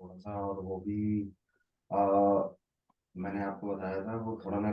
थोड़ा सा, और वो भी आ, मैंने आपको बताया था वो थोड़ा ना।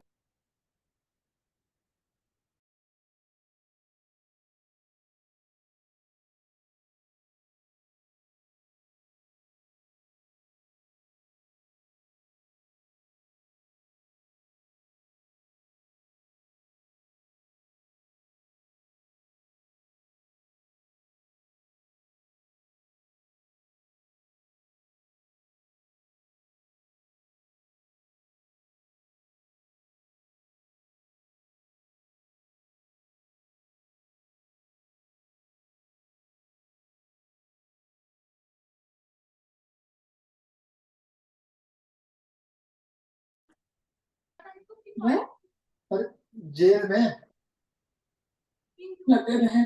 मैं और जेल में लगे रहे।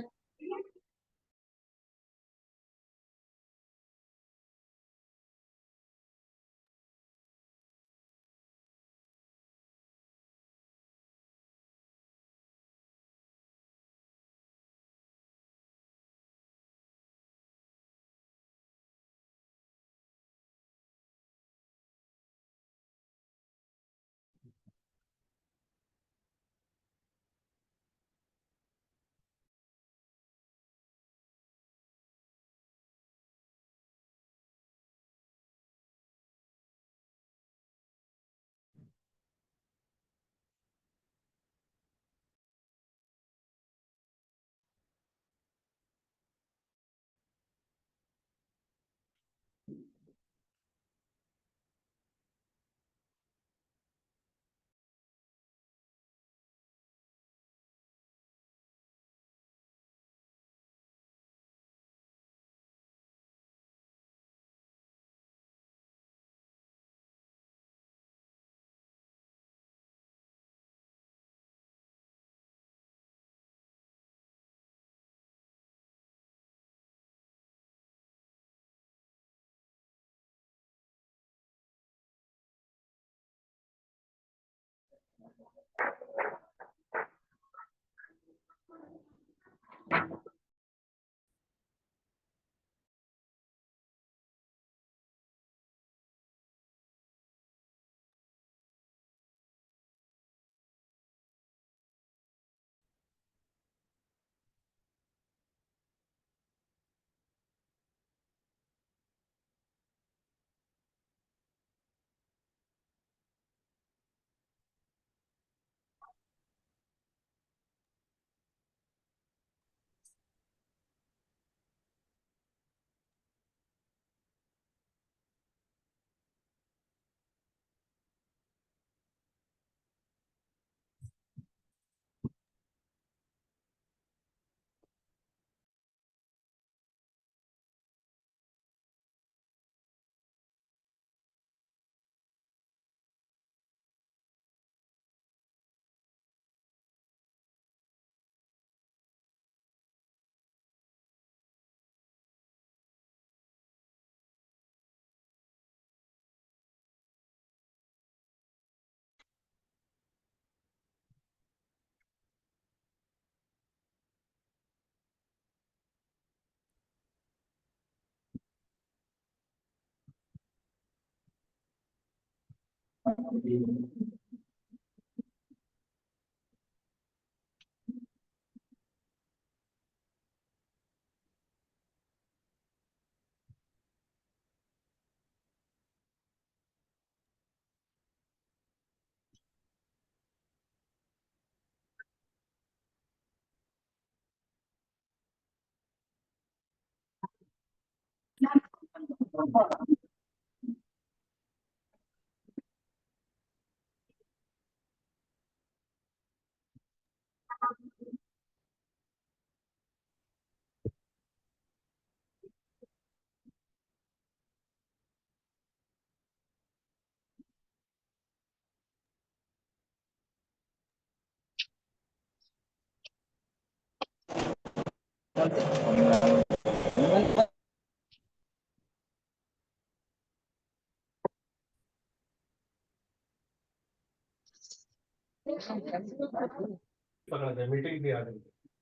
मीटिंग भी आ गई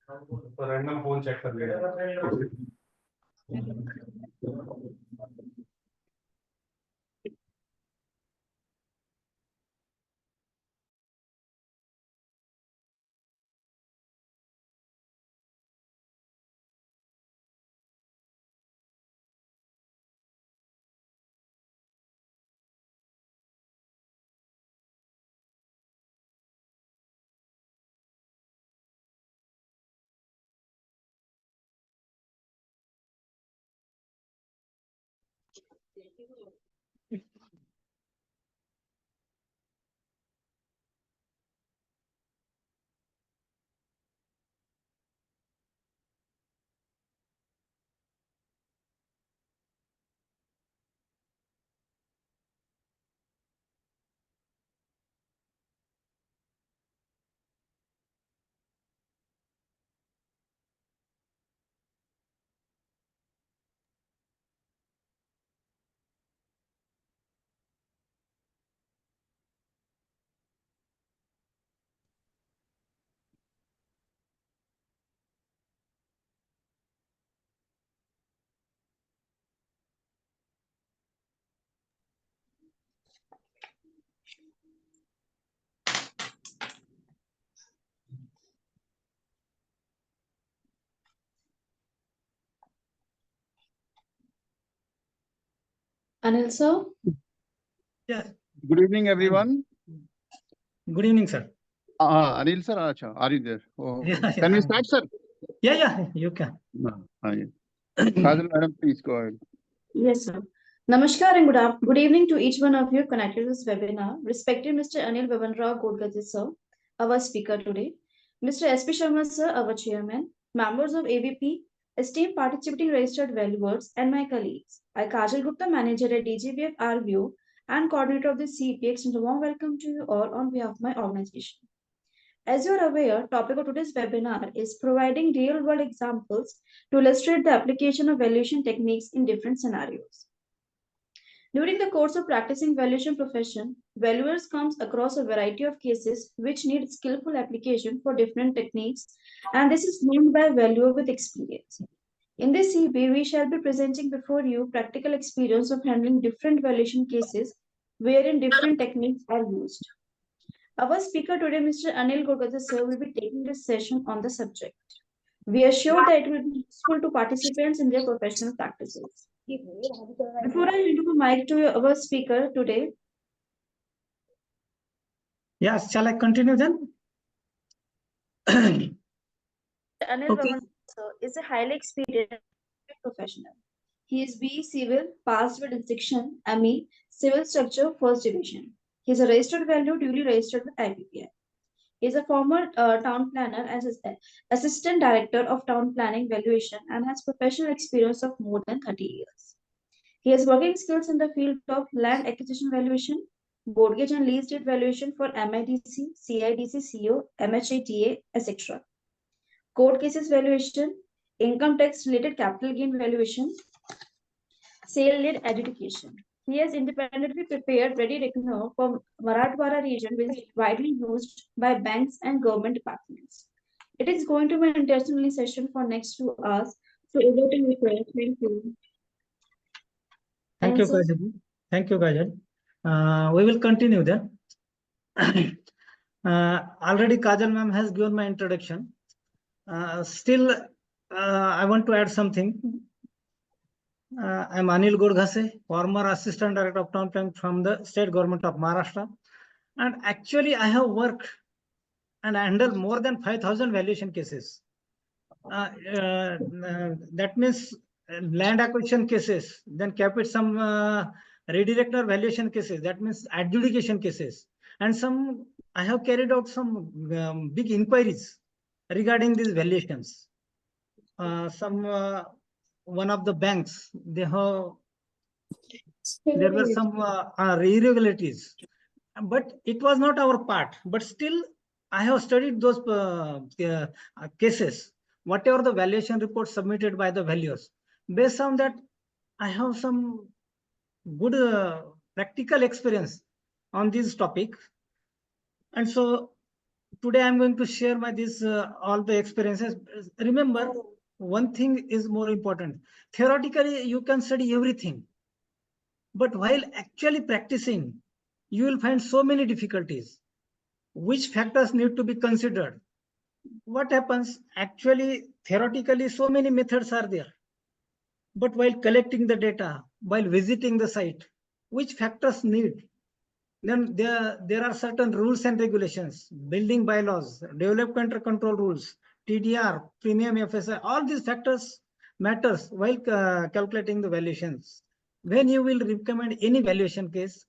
तो रैंडम फोन चेक कर लिया। Anil sir? Yeah. Good evening, everyone. Good evening, sir. Anil sir, acha, are you there? Oh, Yeah, can we start, sir? Yeah, you can. Yeah. Kajal, madam, please go ahead. Yes, sir. Namaskar and good evening to each one of you connected to this webinar. Respected Mr. Anil Babanrao Godgaji, sir, our speaker today. Mr. S.P. Sharma, sir, our chairman. Members of AVP, esteemed participating registered valuers, and my colleagues. I, Kajal Gupta, manager at DGVF RVO and coordinator of the CEP, extend a warm welcome to you all on behalf of my organization. As you are aware, topic of today's webinar is providing real-world examples to illustrate the application of valuation techniques in different scenarios. During the course of practicing valuation profession, valuers comes across a variety of cases which need skillful application for different techniques, and this is named by valuer with experience. In this CB, we shall be presenting before you practical experience of handling different valuation cases wherein different techniques are used. Our speaker today, Mr. Anil Godgaji, sir, will be taking this session on the subject. We are sure that it will be useful to participants in their professional practices. Before I hand over the mic to our speaker today, Yes, shall I continue then? Anil Okay. Baban, sir, is a highly experienced professional. He is BE Civil, passed with distinction, ME, Civil Structure, First Division. He is a registered value, duly registered with IPPI. He is a former town planner and assistant director of town planning valuation and has professional experience of more than 30 years. He has working skills in the field of land acquisition valuation, mortgage and lease deed valuation for MIDC, CIDC, CO, MHATA, etc. Court cases valuation, income tax related capital gain valuation, sale-led adjudication. He has independently prepared ready reckoner for Marathwada region, which is widely used by banks and government departments. It is going to be an interesting session for next 2 hours. So over to you, sir. Thank you. Thank you, Answer. Kajal. Thank you, Kajal. We will continue then. Already Kajal ma'am has given my introduction. Still, I want to add something. I'm Anil Godghase, former Assistant Director of Town Planning from the State Government of Maharashtra. And actually, I have worked and handled more than 5,000 valuation cases. That means land acquisition cases, then some redirector valuation cases, that means adjudication cases. And some, I have carried out some big inquiries regarding these valuations. One of the banks, there were some irregularities, but it was not our part. But still, I have studied those cases, whatever the valuation report submitted by the valuers. Based on that, I have some good practical experience on this topic. And so today I'm going to share all the experiences. Remember, one thing is more important. Theoretically, you can study everything. But while actually practicing, you will find so many difficulties. Which factors need to be considered? What happens? Actually, theoretically, so many methods are there. But while collecting the data, while visiting the site, which factors need? Then there are certain rules and regulations, building bylaws, development control rules, TDR, premium FSI, all these factors matters while calculating the valuations. when you will recommend any valuation case,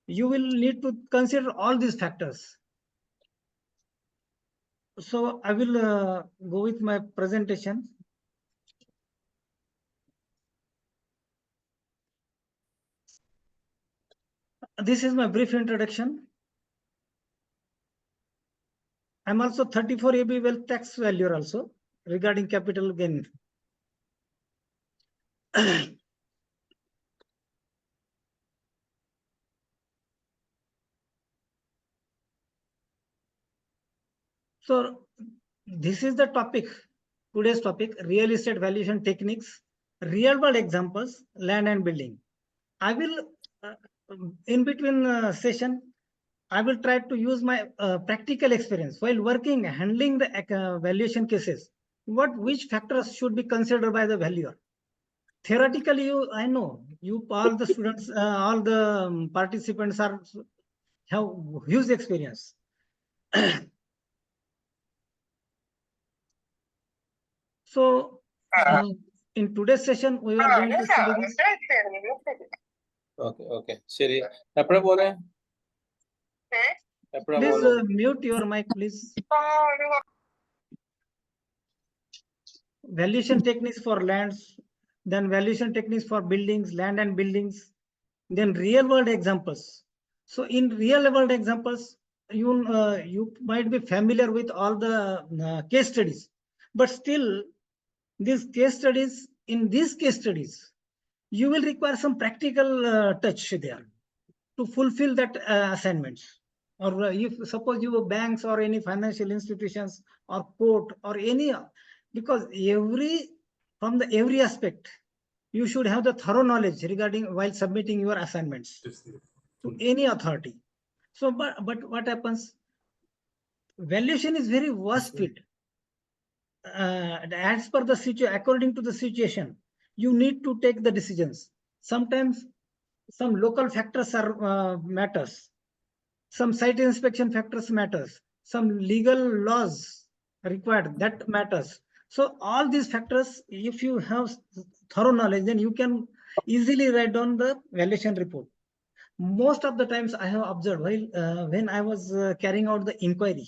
you will need to consider all these factors. So I will go with my presentation. This is my brief introduction. I'm also 34 AB wealth tax valuer also regarding capital gain. So this is the topic, today's topic, real estate valuation techniques, real world examples, land and building. I will, in between session, I will try to use my practical experience while working, handling the valuation cases. Which factors should be considered by the valuer? Theoretically, I know you, all the students, all the participants have huge experience. So, in today's session, we are going to study this. Okay. ശരി എപ്പോഴാ പോലെ Please mute your mic, please. Valuation techniques for lands, then valuation techniques for buildings, land and buildings, then real world examples. So in real world examples, you might be familiar with all the case studies, but still these case studies, in these case studies, you will require some practical touch there to fulfill that assignments. Or if suppose you banks or any financial institutions or court or any, because from the every aspect, you should have the thorough knowledge regarding while submitting your assignments to any authority. So, but what happens? Valuation is very vast fit. As per the situation, according to the situation, you need to take the decisions. Sometimes some local factors are matters. Some site inspection factors matters. Some legal laws required, that matters. So all these factors, if you have thorough knowledge, then you can easily write down the valuation report. Most of the times I have observed while when I was carrying out the inquiry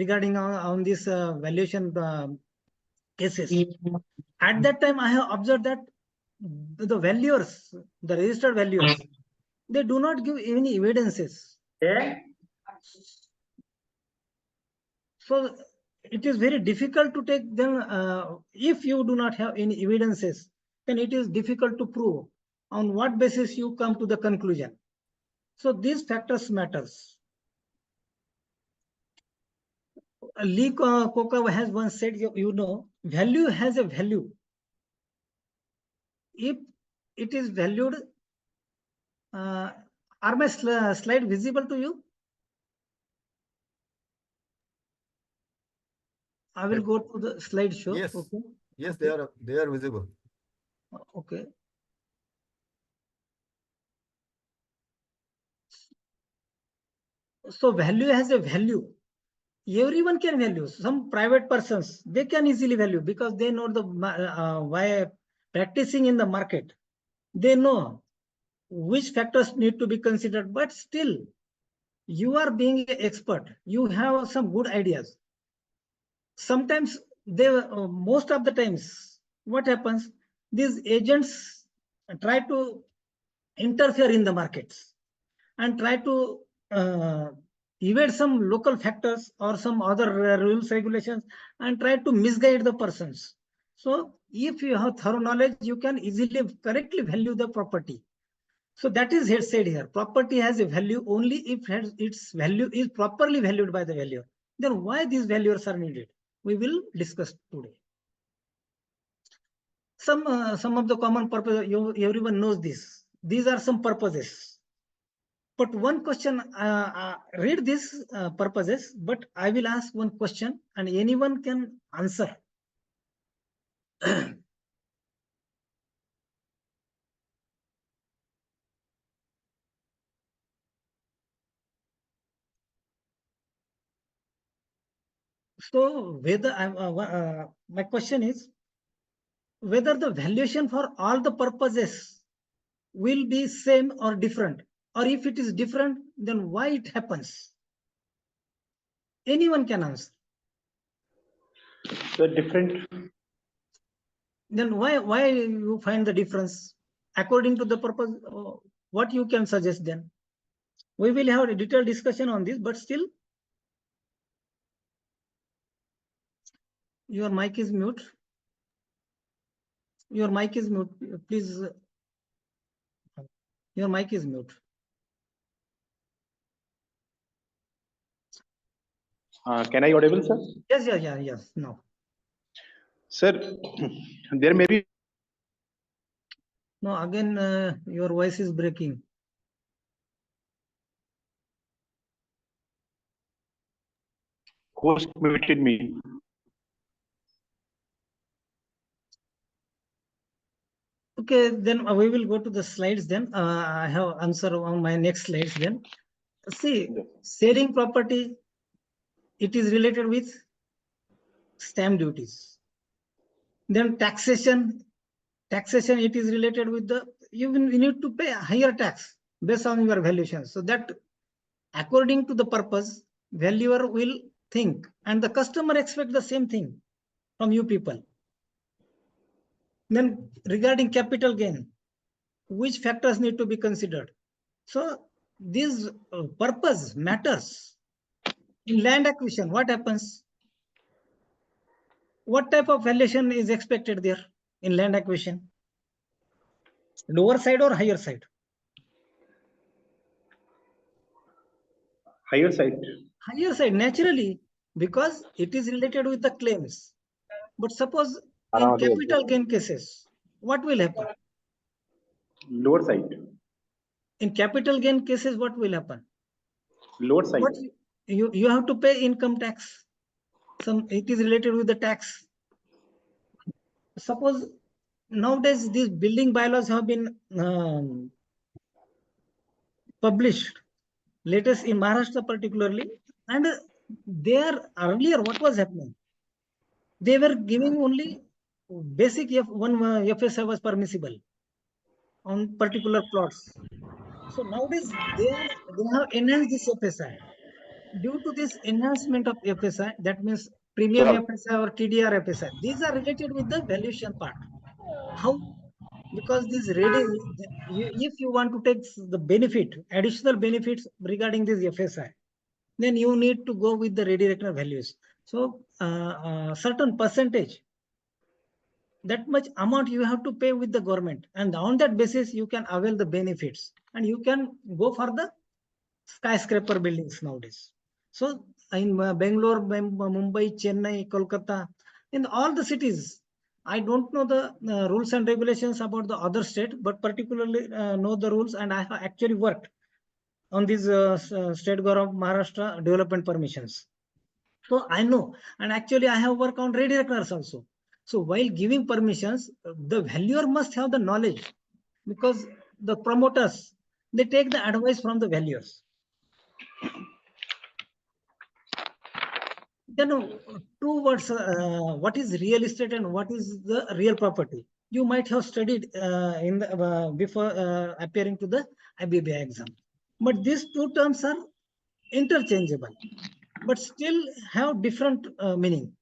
regarding on this valuation cases. At that time, I have observed that the valuers, the registered valuers, they do not give any evidences. So it is very difficult to take them. If you do not have any evidences, then it is difficult to prove on what basis you come to the conclusion. So these factors matters. Lee Coca has once said, you know, value has a value. If it is valued, are my slide visible to you? I will go to the slideshow. Yes. Okay. Yes, Okay. they are visible. Okay. So value has a value. Everyone can value. Some private persons, they can easily value because they know the why practicing in the market. They know which factors need to be considered, but still you are being an expert. You have some good ideas. Sometimes they, most of the times, what happens? These agents try to interfere in the markets and try to evade some local factors or some other rules, regulations, and try to misguide the persons. So if you have thorough knowledge, you can easily correctly value the property. So that is said here. Property has a value only if its value is properly valued by the valuer. Then why these valuers are needed? We will discuss today. Some of the common purpose, everyone knows this. These are some purposes. But one question, read these purposes, but I will ask one question and anyone can answer. So whether my question is whether the valuation for all the purposes will be same or different? Or if it is different, then why it happens? Anyone can answer. So different. Then why you find the difference? According to the purpose, what you can suggest then? We will have a detailed discussion on this, but still, your mic is mute. Your mic is mute. Please, your mic is mute. Can I audible, sir? Yes. No. Sir, there may be No, again, your voice is breaking. host muted me. Okay, then we will go to the slides then. I have answer on my next slides then. See, sharing property, it is related with stamp duties. Then taxation, it is related with the, you need to pay a higher tax based on your valuation. So that according to the purpose, valuer will think, and the customer expect the same thing from you people. Then regarding capital gain, which factors need to be considered? So this purpose matters. In land acquisition, what happens? What type of valuation is expected there in land acquisition? Lower side or higher side? Higher side. Higher side, naturally, because it is related with the claims. But suppose in capital gain cases, what will happen? Lower side. In capital gain cases, what will happen? Lower side. What you have to pay income tax. It is related with the tax. Suppose nowadays these building bylaws have been published, latest in Maharashtra particularly, and there earlier what was happening? They were giving only basic one FSI was permissible on particular plots. So nowadays they have enhanced this FSI. Due to this enhancement of FSI, that means premium FSI or TDR FSI, these are related with the valuation part. How? Because this ready, if you want to take the benefit, additional benefits regarding this FSI, then you need to go with the ready reckoner values. So certain percentage, that much amount you have to pay with the government, and on that basis you can avail the benefits, and you can go for the skyscraper buildings nowadays. So in Bangalore, Mumbai, Chennai, Kolkata, in all the cities, I don't know the rules and regulations about the other state, but particularly know the rules, and I have actually worked on these state government of Maharashtra development permissions. So I know, and actually I have worked on ready reckoners also. So while giving permissions, the valuer must have the knowledge, because the promoters, they take the advice from the valuers. Then two words, what is real estate and what is the real property? You might have studied in the, before appearing to the IBBI exam. But these two terms are interchangeable, but still have different meaning.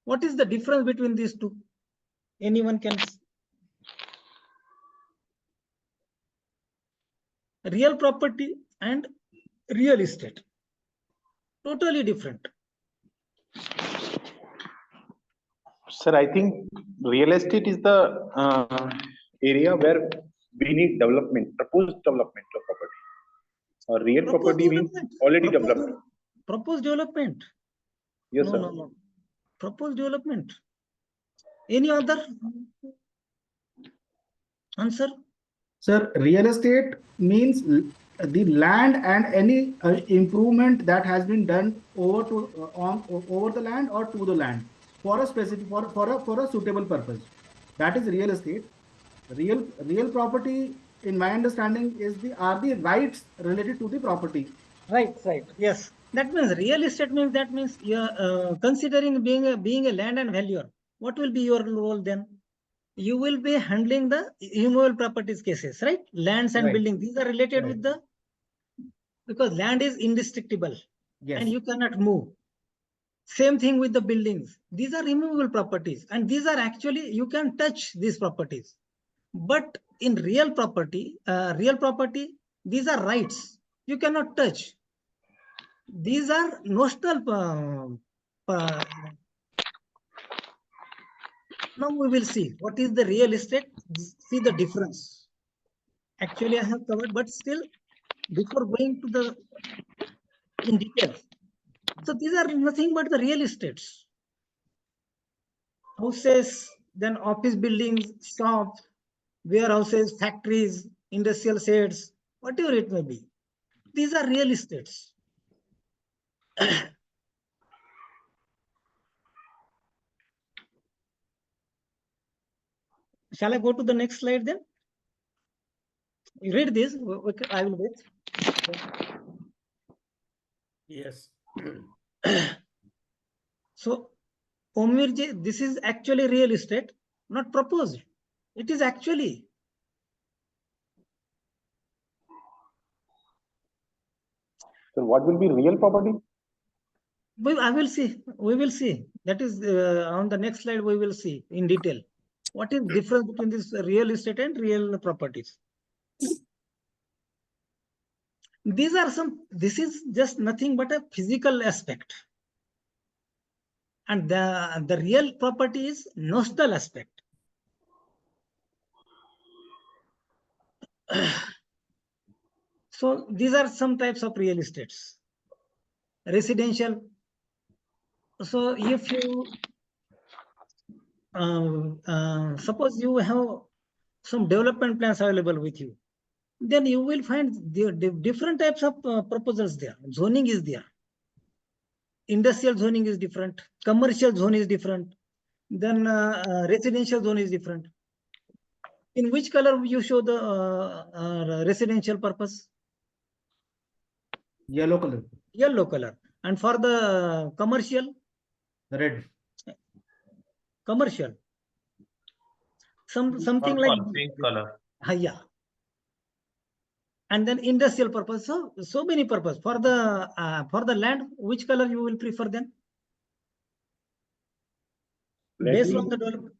What is the difference between these two? Anyone can? Real property and real estate, totally different. Sir, I think real estate is the area where we need development, proposed development of property. Or real property means already developed. Proposed development. Yes, sir. No. Proposed development. Any other answer? Sir, real estate means the land and any improvement that has been done over the land or to the land for a specific for a suitable purpose. That is real estate. Real property, in my understanding, are the rights related to the property. Right. Yes. That means real estate means, that means you're considering being a land and valuer. What will be your role then? you will be handling the immovable properties cases, right? Lands and Right. buildings, these are related Right. with the, because land is indestructible Yes. and you cannot move. Same thing with the buildings. These are immovable properties, and these are actually, you can touch these properties. But in real property, these are rights. You cannot touch. These are notional. Now we will see what is the real estate. See the difference. Actually, I have covered, but still, before going to the in details. So these are nothing but the real estates. Houses, then office buildings, shops, warehouses, factories, industrial sheds, whatever it may be. These are real estates. Shall I go to the next slide then? You read this, I will wait. Yes. So, Omirji, this is actually real estate, not proposed. It is actually. So what will be real property? I will see. We will see. That is on the next slide. We will see in detail what is difference between this real estate and real properties. These are some. This is just nothing but a physical aspect, and the real property is notional aspect. So these are some types of real estates. Residential. So if you suppose you have some development plans available with you, then you will find the different types of proposals there. Zoning is there. Industrial zoning is different. Commercial zone is different. Then residential zone is different. In which color you show the residential purpose? Yellow color. Yellow color. And for the commercial? Red. Commercial. Something like pink color. Yeah. And then industrial purpose. So many purpose. For the land, which color you will prefer then? Based on the development.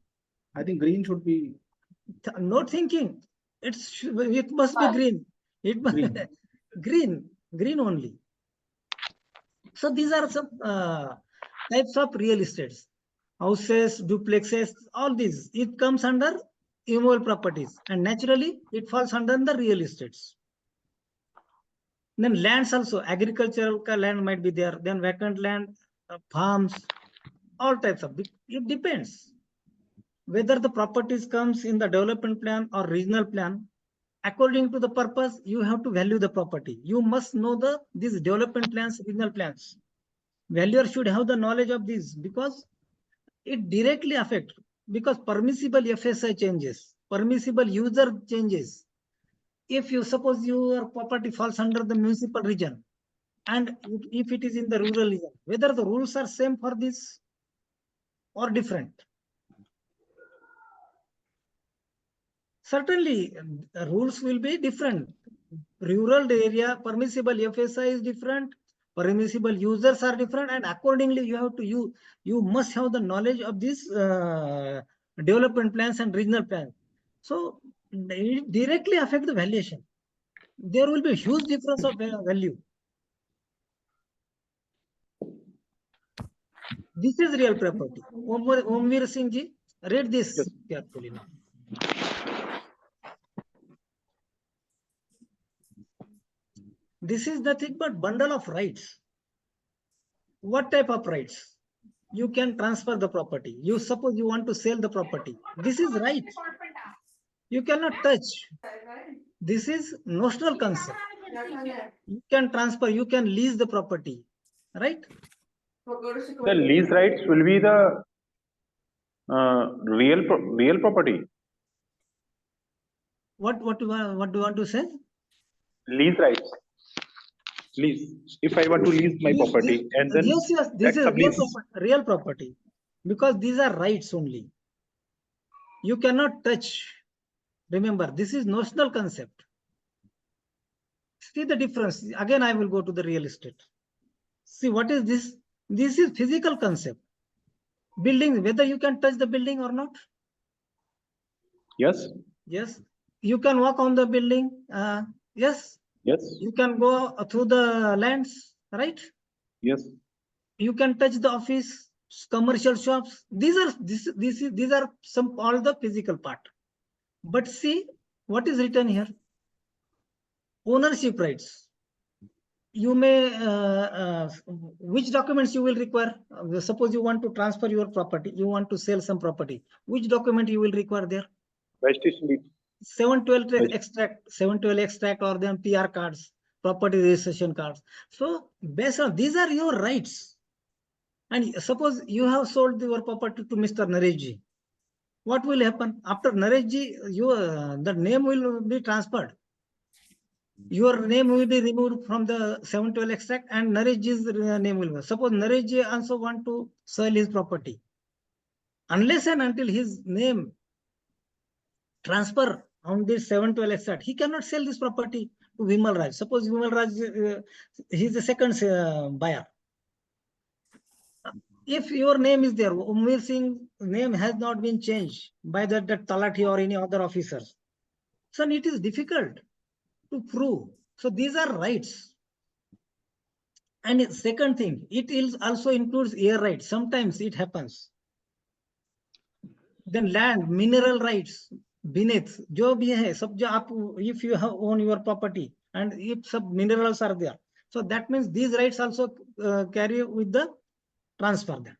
I think green should be Not thinking. It must be green. It must green. green only. So these are some types of real estates. Houses, duplexes, all these. It comes under immovable properties, and naturally it falls under the real estates. Then lands also, agricultural land might be there. Then vacant land, farms, all types of. It depends whether the properties comes in the development plan or regional plan. According to the purpose, you have to value the property. You must know these development plans, regional plans. Valuer should have the knowledge of this because it directly affects, because permissible FSI changes, permissible user changes. If you suppose your property falls under the municipal region, and if it is in the rural region, whether the rules are same for this or different. Certainly, rules will be different. Rural area permissible FSI is different. Permissible users are different, and accordingly, you must have the knowledge of these development plans and regional plans. So it directly affect the valuation. There will be a huge difference of value. This is real property. Omveer Singh ji, read this carefully now. This is nothing but bundle of rights. What type of rights? You can transfer the property. You suppose you want to sell the property. This is right. You cannot touch. This is notional concept. You can transfer, you can lease the property, right? The lease rights will be the real property. What do you want to say? Lease rights. Lease. If I want to lease my property and then yes, this is real property, because these are rights only. You cannot touch. Remember, this is notional concept. See the difference. Again, I will go to the real estate. See, what is this? This is physical concept. Building, whether you can touch the building or not. Yes, Yes. You can walk on the building. Yes. yes, You can go through the lands, right? yes. You can touch the office, commercial shops. These are some all the physical part. But see what is written here. Ownership rights. You may which documents you will require. Suppose you want to transfer your property, you want to sell some property. Which document you will require there? Registration deed. 712 extract, 712 extract, or then PR cards, property registration cards. So based on these are your rights. And suppose you have sold your property to Mr. Nareshji. What will happen after Nareshji? The name will be transferred. Your name will be removed from the 712 extract, and Nareshji's name will be. Suppose Nareshji also want to sell his property. Unless and until his name transfer on this 712 extract, he cannot sell this property to Vimal Raj. Suppose Vimal Raj, he is the second buyer. If your name is there, Umir Singh's name has not been changed by that Talati or any other officers. So it is difficult to prove. So these are rights. And second thing, it is also includes air rights. Sometimes it happens. Then land, mineral rights, beneath, जो भी है, सब जो आप, if you have own your property and if some minerals are there, so that means these rights also carry with the transfer there.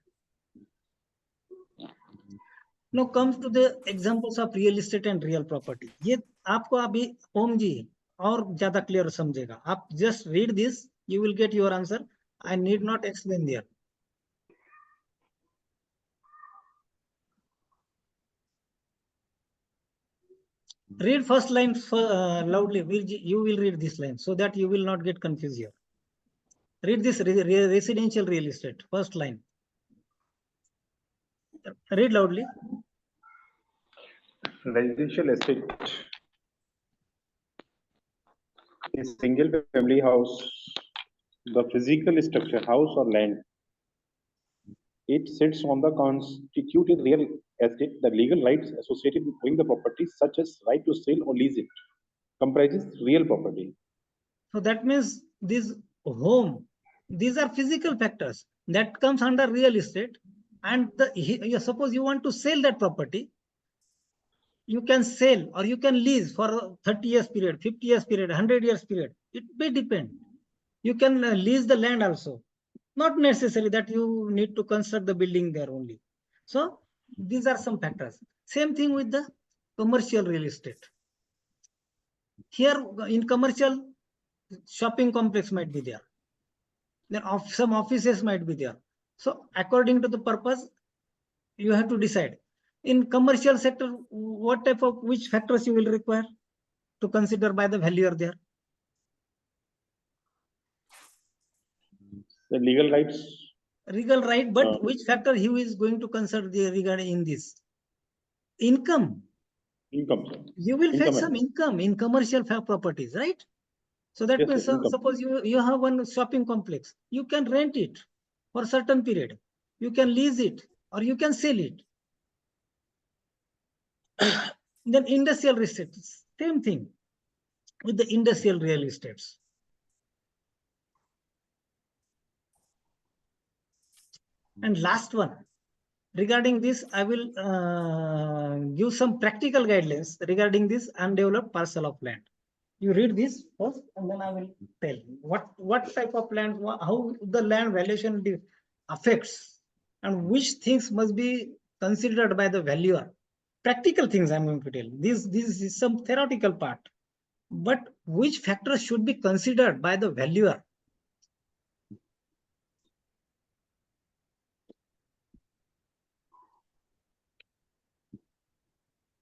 Now comes to the examples of real estate and real property. ये आपको अभी ओम जी और ज्यादा clear समझेगा. आप just read this, you will get your answer. I need not explain there. Read first line loudly. You will read this line so that you will not get confused here. Read this residential real estate, first line. Read loudly. Residential estate is single family house, the physical structure, house or land. It sits on the constituted real estate. The legal rights associated with owning the property, such as right to sell or lease it, comprises real property. So that means this home, these are physical factors that comes under real estate. And suppose you want to sell that property, you can sell or you can lease for 30 years period, 50 years period, 100 years period. It may depend. You can lease the land also. Not necessary that you need to construct the building there only. So these are some factors. Same thing with the commercial real estate. Here in commercial, shopping complex might be there. Then some offices might be there. So according to the purpose, you have to decide. In commercial sector, what type of, which factors you will require to consider by the valuer there? The legal rights. Legal right, but which factor he is going to consider regarding in this? Income. Income. Sir. You will fetch Income some income in commercial properties, right? So that Yes, means sir, suppose you have one shopping complex, you can rent it for a certain period. You can lease it or you can sell it. Then industrial real estate, same thing with the industrial real estates. And last one, regarding this, I will give some practical guidelines regarding this undeveloped parcel of land. You read this first, and then I will tell you what type of land, how the land valuation affects, and which things must be considered by the valuer. Practical things I'm going to tell. This is some theoretical part, but which factors should be considered by the valuer?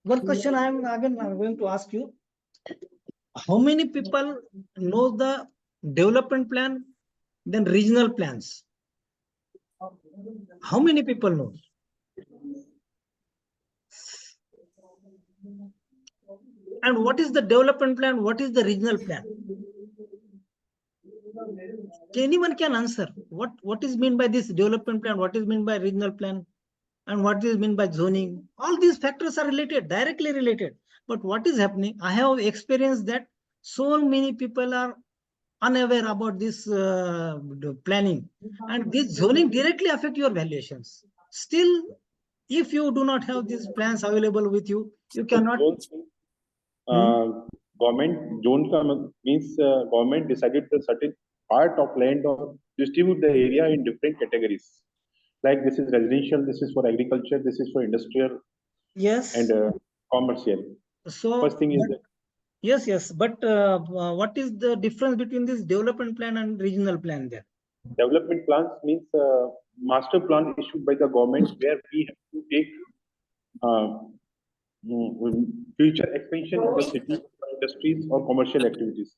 One question I'm going to ask you. How many people know the development plan, then regional plans? How many people know? And what is the development plan? What is the regional plan? Anyone can answer. What is meant by this development plan? What is meant by regional plan? And what is meant by zoning? All these factors are related, directly related. But what is happening? I have experienced that so many people are unaware about this planning, and this zoning directly affect your valuations. Still, if you do not have these plans available with you, you cannot. Government zone means government decided the certain part of land or distribute the area in different categories. Like this is residential, this is for agriculture, this is for industrial Yes. and commercial. So First thing is that yes. But what is the difference between this development plan and regional plan there? development plans means master plan issued by the government where we have to take uh, future expansion of the city, industries or commercial activities.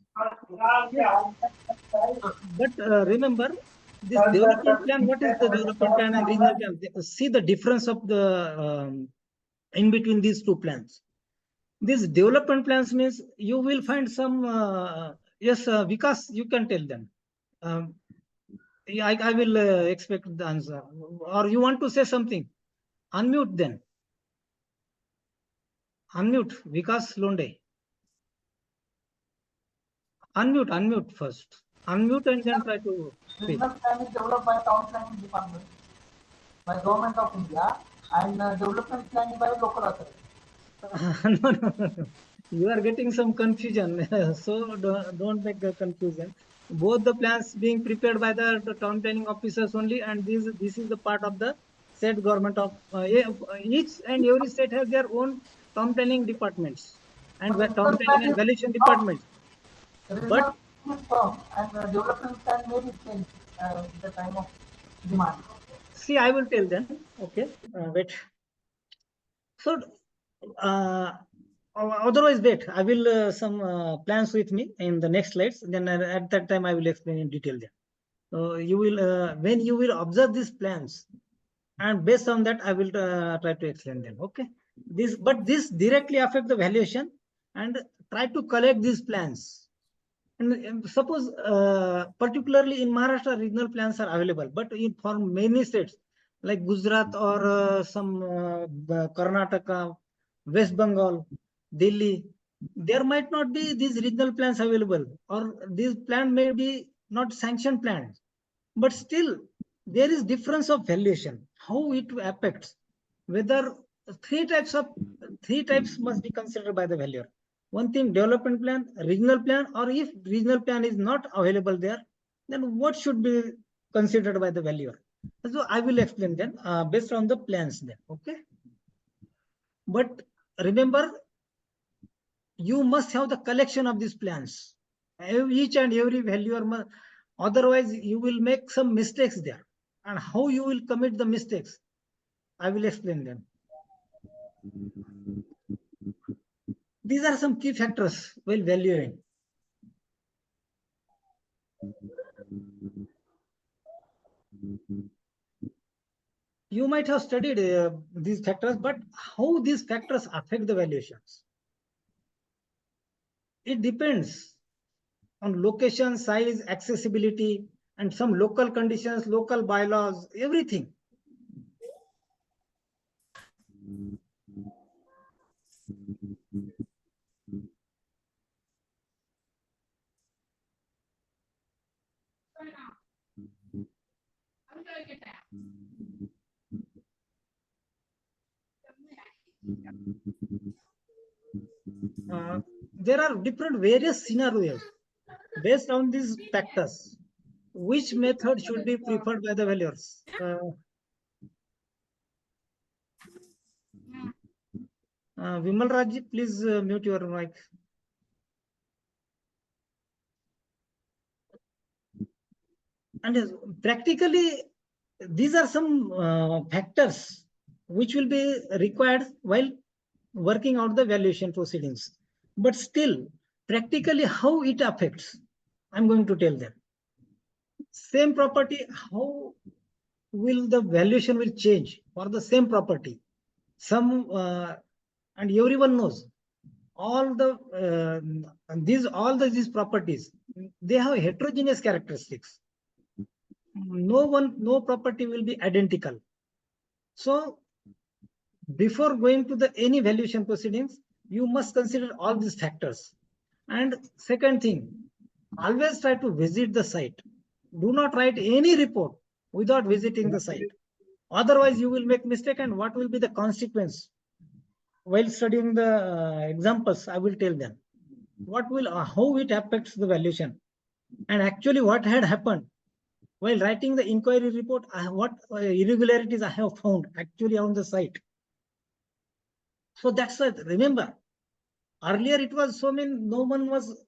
But remember, this development plan, what is the development plan and regional plan? See the difference of the in between these two plans. These development plans means you will find some, yes, Vikas, you can tell them. Yeah, I will expect the answer. Or you want to say something? Unmute then. Unmute, Vikas Londe. Unmute first. Unmute and then try to speak. Regional plan is developed by Town Planning Department, by Government of India, and development plan is by local authority. No. You are getting some confusion. So don't make a confusion. Both the plans being prepared by the town planning officers only, and this is the part of the state government of each and every state has their own town planning departments and town planning and valuation departments. But and development plan may be changed at the time of demand. see, I will tell them. Okay, wait. So otherwise, wait. I will some plans with me in the next slides. Then at that time, I will explain in detail there. So you will when you will observe these plans, and based on that, I will try to explain them. Okay. This directly affect the valuation, and try to collect these plans. And suppose particularly in Maharashtra, regional plans are available, but for many states like Gujarat or some Karnataka, West Bengal, Delhi, there might not be these regional plans available, or these plan may be not sanctioned plans. But still, there is difference of valuation, how it affects, whether three types must be considered by the valuer. One thing, development plan, regional plan, or if regional plan is not available there, then what should be considered by the valuer? So I will explain then based on the plans then, okay? But remember, you must have the collection of these plans. Each and every valuer must, otherwise you will make some mistakes there. And how you will commit the mistakes, I will explain them. These are some key factors while valuing. You might have studied these factors, but how these factors affect the valuations? It depends on location, size, accessibility, and some local conditions, local bylaws, everything. There are different various scenarios based on these factors. Which method should be preferred by the valuers? Vimal Raji, please mute your mic. And practically, these are some factors which will be required while working out the valuation proceedings. But still, practically how it affects, I'm going to tell them. Same property, how will the valuation will change for the same property? Some and everyone knows all these properties, they have heterogeneous characteristics. No property will be identical. So before going to the any valuation proceedings, you must consider all these factors. And second thing, always try to visit the site. Do not write any report without visiting the site. Otherwise, you will make mistake. And what will be the consequence? While studying the examples, I will tell them how it affects the valuation, and actually what had happened while writing the inquiry report. What irregularities I have found actually on the site. So that's it. Remember, earlier it was so many, no one was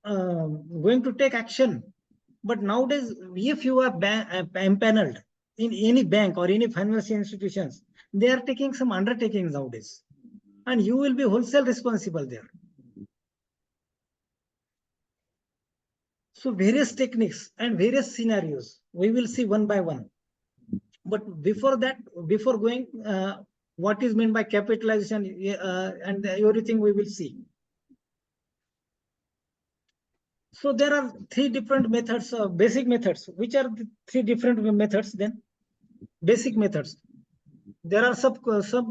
going to take action. But nowadays, if you are empaneled in any bank or any financial institutions, they are taking some undertakings nowadays, and you will be wholesale responsible there. So various techniques and various scenarios, we will see one by one. But before that, before going, what is meant by capitalization and everything we will see. So there are three different methods, basic methods. Which are the three different methods then? Basic methods. There are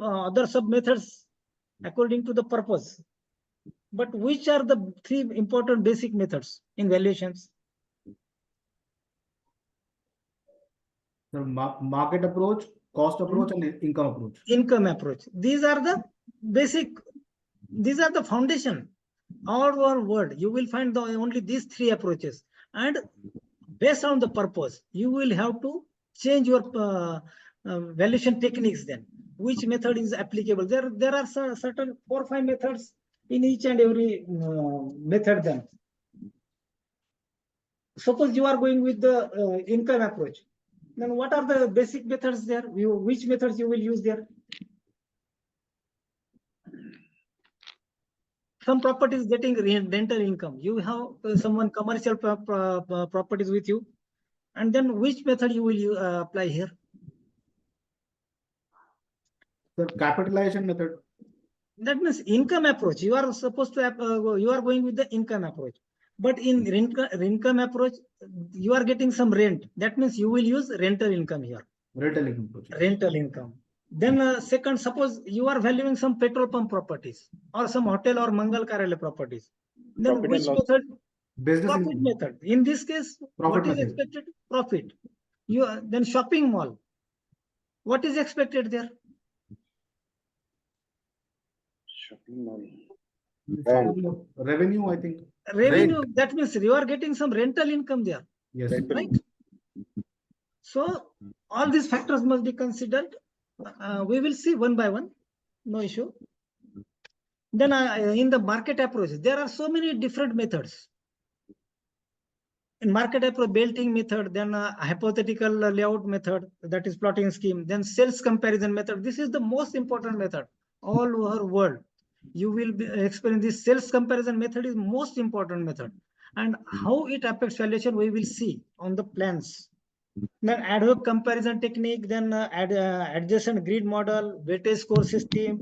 other sub methods according to the purpose. But which are the three important basic methods in valuations? The market approach, cost approach, and income approach. Income approach. These are the basic. These are the foundation. All over world, you will find only these three approaches, and based on the purpose, you will have to change your valuation techniques. Then, which method is applicable? There are certain 4 or 5 methods in each and every method. Then, suppose you are going with the income approach. Then, what are the basic methods there? Which methods you will use there? Some properties getting rental income. You have someone commercial properties with you, and then which method you will apply here? The capitalization method. That means income approach. You are supposed to you are going with the income approach, but in income approach, you are getting some rent. That means you will use rental income here. Rental income approach. Rental income. Then second, suppose you are valuing some petrol pump properties or some hotel or Mangal Karyalayah properties. Then Profit which and loss. method? Business Profit income. method. In this case, Profit what is method. expected? Profit. Then shopping mall. What is expected there? Shopping mall. Revenue, I think. Revenue. That means you are getting some rental income there. Yes. Right. So all these factors must be considered. We will see one by one. No issue. Then in the market approach, there are so many different methods. In market approach, belting method, then hypothetical layout method, that is plotting scheme, then sales comparison method. This is the most important method all over world. You will experience this sales comparison method is most important method. And how it affects valuation, we will see on the plans. Then ad hoc comparison technique, then adjacent grid model, weightage score system,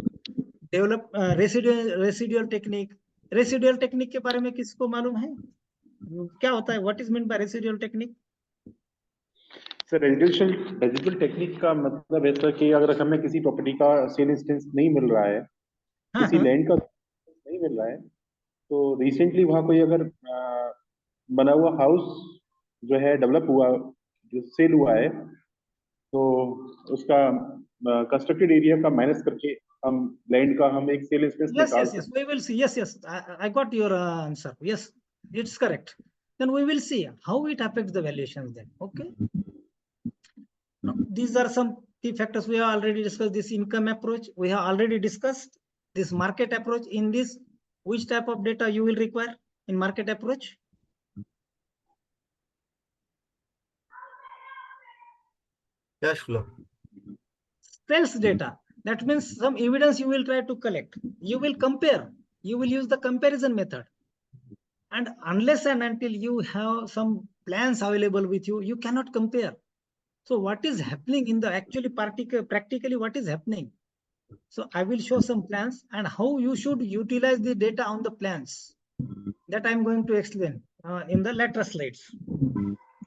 develop residual technique. Residual technique के बारे में किसको मालूम है? क्या होता है? What is meant by residual technique? Sir residual technique का मतलब ऐसा कि अगर हमें किसी प्रॉपर्टी का सेल इंस्टेंस नहीं मिल रहा है, किसी लैंड का नहीं मिल रहा है, तो रिसेंटली वहां कोई अगर बना हुआ हाउस जो है डेवलप हुआ, जो सेल हुआ है, तो उसका कंस्ट्रक्टेड एरिया का माइनस करके हम लैंड का हम एक सेल इंस्टेंस निकाल सकते हैं. Yes, we will see. Yes, I got your answer. Yes, it's correct. Then we will see how it affects the valuations then. Okay. Now, these are some key factors. We have already discussed this income approach. We have already discussed this market approach. In this, which type of data you will require in market approach? Cash flow. Sales data. That means some evidence you will try to collect. You will compare. You will use the comparison method. And unless and until you have some plans available with you, you cannot compare. So what is happening in the actually practically what is happening? So I will show some plans and how you should utilize the data on the plans. That I'm going to explain in the later slides.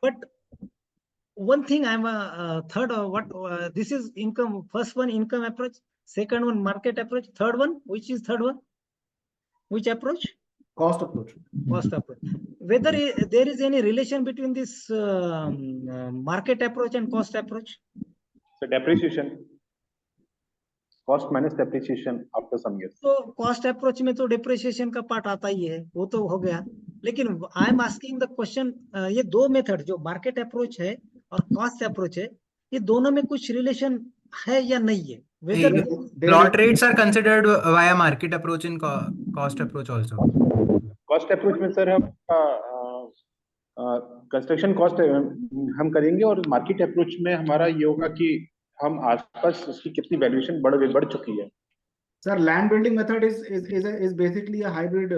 But one thing I'm third this is income. First one, income approach. Second one, market approach. Third one, which is third one? Which approach? Cost approach. Cost approach. Whether there is any relation between this market approach and cost approach? So depreciation, cost minus depreciation after some years. तो cost approach में तो depreciation का part आता ही है, वो तो हो गया. लेकिन I am asking the question, ये दो मेथड जो मार्केट अप्रोच है और कॉस्ट अप्रोच है, ये दोनों में कुछ रिलेशन है या नहीं है? Whether Plot rates are considered via market approach and cost approach also. Cost approach में सर हम कंस्ट्रक्शन कॉस्ट हम करेंगे और मार्केट अप्रोच में हमारा ये होगा कि हम आसपास उसकी कितनी वैल्यूएशन बढ़ चुकी है. Sir, land building method is basically a hybrid.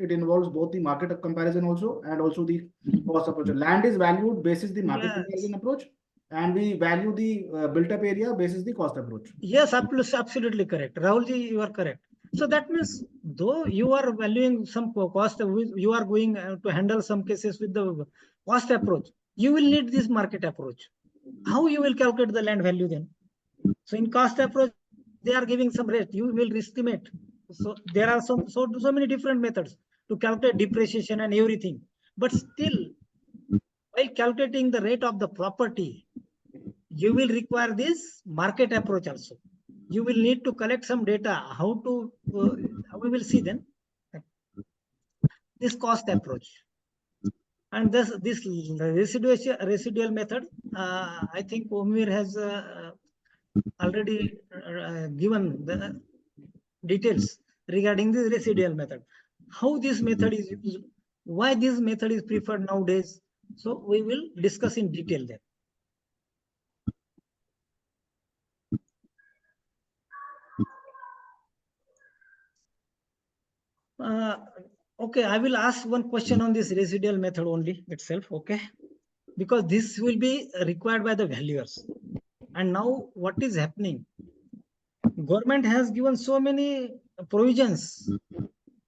It involves both the market comparison and also the cost approach. Land is valued basis the market comparison approach, and we value the built up area basis the cost approach. Yes, absolutely correct. Rahulji, you are correct. So that means though you are valuing some cost, you are going to handle some cases with the cost approach, you will need this market approach. How you will calculate the land value then? So in cost approach, they are giving some rate, you will estimate. So there are so many different methods to calculate depreciation and everything. But still, while calculating the rate of the property, you will require this market approach also. You will need to collect some data. How to, we will see then. This cost approach. And this residual method, I think Omir has already given the details regarding the residual method. How this method is used, why this method is preferred nowadays. So we will discuss in detail there. Okay, I will ask one question on this residual method only itself, okay? Because this will be required by the valuers. And now what is happening? Government has given so many provisions.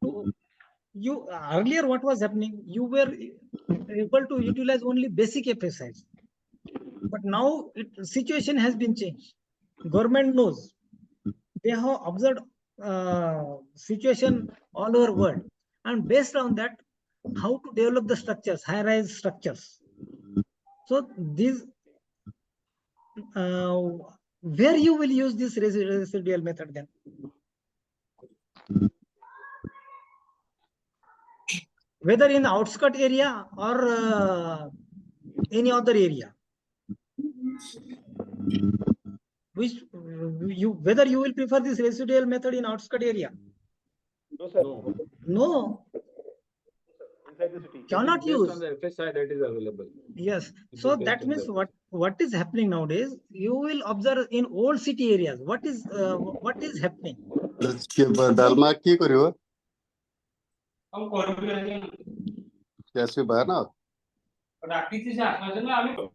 Earlier what was happening? You were able to utilize only basic FSIs. But now situation has been changed. Government knows. They have observed situation all over world, and based on that, how to develop the structures, high-rise structures. So these, where you will use this residual method then? Whether in outskirt area or any other area. Which whether you will prefer this residual method in outskirt area? No, sir. No. Inside the city. Cannot use. Based on the FSI that is available. Yes. So that means what is happening nowadays? You will observe in old city areas. What is happening? Dalma की करियो हम correlation कैसे बाहर ना practice से आसपास में आगे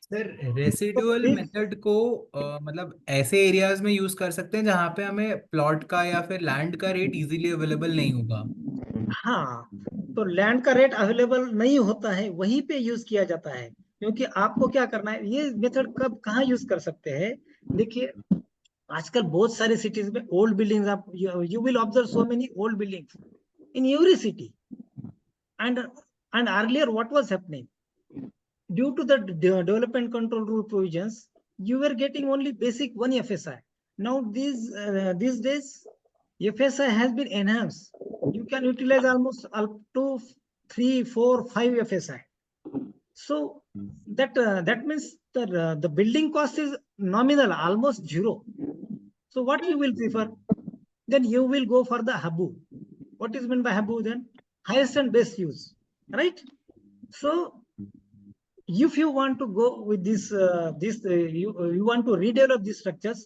सर रेसिडुअल मेथड को मतलब ऐसे एरियाज में यूज कर सकते हैं जहां पे हमें प्लॉट का या फिर लैंड का रेट इजीली अवेलेबल नहीं होगा. हाँ, तो लैंड का रेट अवेलेबल नहीं होता है, वहीं पे यूज किया जाता है. क्योंकि आपको क्या करना है, ये मेथड कब कहाँ यूज कर सकते हैं? देखिए आजकल बहुत सारे सिटीज में ओल्ड बिल्डिंग्स, आप you will observe so many old buildings in every city. And earlier what was happening? Due to the development control rule provisions, you were getting only basic 1 FSI. Now these days, FSI has been enhanced. You can utilize almost up to 3, 4, 5 FSI. So that means the building cost is nominal, almost zero. So what you will prefer? Then you will go for the habu. What is meant by habu then? Highest and best use, right? So if you want to go with this, you want to redevelop these structures,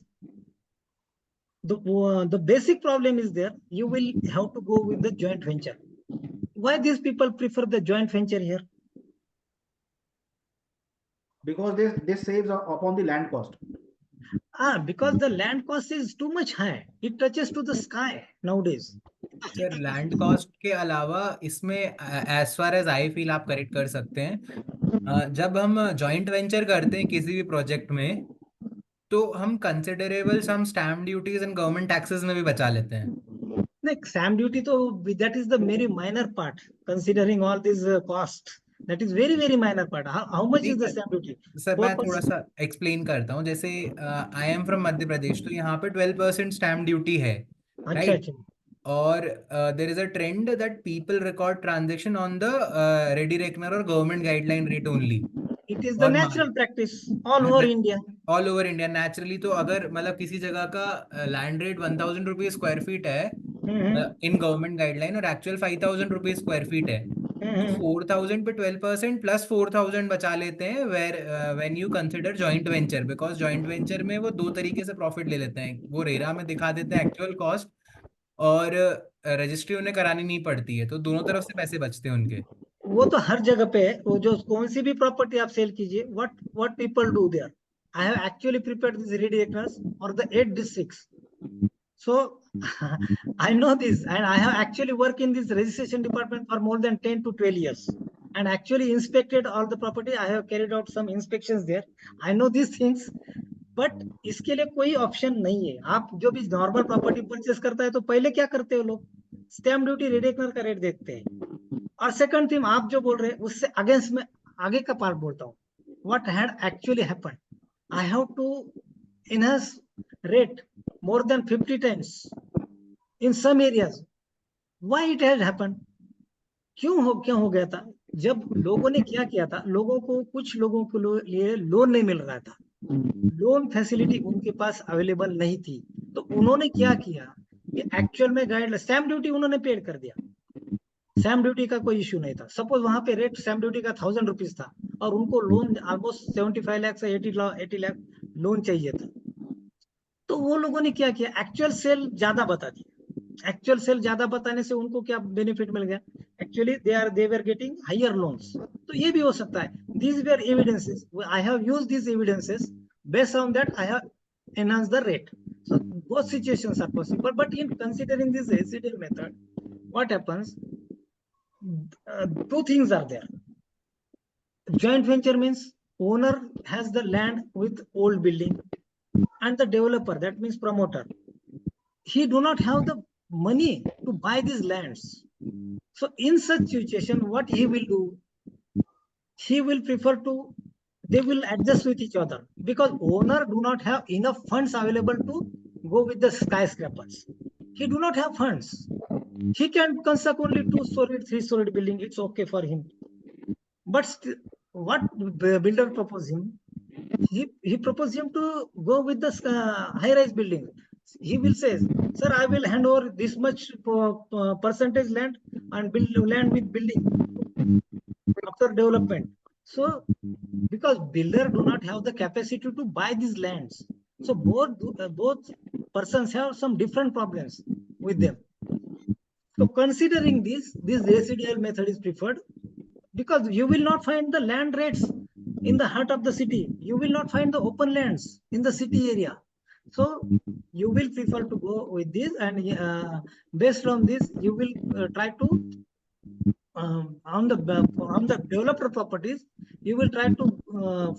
the basic problem is there. You will have to go with the joint venture. Why these people prefer the joint venture here? because this saves upon the land cost. Because the land cost is too much high. It touches to the sky nowadays. Sir land cost के अलावा इसमें as far as I feel आप correct कर सकते हैं। जब हम joint venture करते हैं किसी भी प्रोजेक्ट में तो हम considerable some stamp duties and government taxes में भी बचा लेते हैं। Like stamp duty, that is the very minor part, considering all these cost. That is very minor part. How much is the stamp duty? Sir मैं थोड़ा 4%. सा explain करता हूँ। जैसे I am from Madhya Pradesh, तो यहाँ पे 12% स्टैम्प ड्यूटी है, अच्छा राइट? अच्छा. और there is a trend that people record transaction on the ready reckoner और government guideline rate only. It is the और natural practice all over India. All over India naturally, तो अगर मतलब किसी जगह का land rate 1000 rupees square feet है in government guideline और एक्चुअल 5000 रुपीज स्क्वायर फीट है, तो 4000 पे 12% प्लस 4000 बचा लेते हैं where when you consider joint venture, because joint venture में वो दो तरीके से प्रॉफिट ले लेते हैं। वो रेरा में दिखा देते हैं एक्चुअल कॉस्ट और रजिस्ट्री उन्हें करानी नहीं पड़ती है, तो दोनों तरफ से पैसे बचते हैं उनके। वो तो हर जगह पे है। वो जो कौन सी भी प्रॉपर्टी आप सेल कीजिए, what people do there. I have actually prepared these ready reckoners for the 8 districts. So I know this, and I have actually worked in this registration department for more than 10 to 12 years, and actually inspected all the property. I have carried out some inspections there. I know these things, but इसके लिए कोई option नहीं है। आप जो भी normal property purchase करता है तो पहले क्या करते हो लोग, स्टैम्प ड्यूटी रेडिकनर का रेट देखते हैं। और सेकंड थिंग आप जो बोल रहे हैं उससे अगेंस्ट में आगे का पार्ट बोलता हूँ, what had actually happened, I have to enhance rate more than 50 times in some areas. Why it has happened? क्यों हो गया था? जब लोगों ने क्या किया था, लोगों को कुछ लोगों के लिए लोन नहीं मिल रहा था, लोन फैसिलिटी उनके पास अवेलेबल नहीं थी, तो उन्होंने क्या किया कि एक्चुअल में गाइड स्टैम्प ड्यूटी उन्होंने पेड कर दिया। स्टैम्प ड्यूटी का कोई इश्यू नहीं था। सपोज वहां पे रेट स्टैम्प ड्यूटी का 1000 रुपीज था और उनको लोन ऑलमोस्ट 75 लाख से 80 लाख लोन चाहिए था, तो वो लोगों ने क्या किया, एक्चुअल सेल ज्यादा बता दिया। एक्चुअल सेल ज्यादा बताने से उनको क्या बेनिफिट मिल गया, actually they were getting higher loans. तो ये भी हो सकता है। These were evidences, I have used these evidences, based on that I have enhanced the rate. So both situations are possible, but in considering this residual method, what happens, two things are there. Joint venture means owner has the land with old building, and the developer, that means promoter, he do not have the money to buy these lands. So in such situation, what he will do, he will prefer to, they will adjust with each other, because owner do not have enough funds available to go with the skyscrapers. He do not have funds. He can construct only 2-story, 3-story building. It's okay for him. But what the builder proposed him, he proposed him to go with the high-rise building. He will say, sir, I will hand over this much percentage land and build land with building after development. So because builder do not have the capacity to buy these lands, so both persons have some different problems with them. So considering this residual method is preferred, because you will not find the land rates in the heart of the city. You will not find the open lands in the city area. So you will prefer to go with this, and based on this, you will try to on the developer properties, you will try to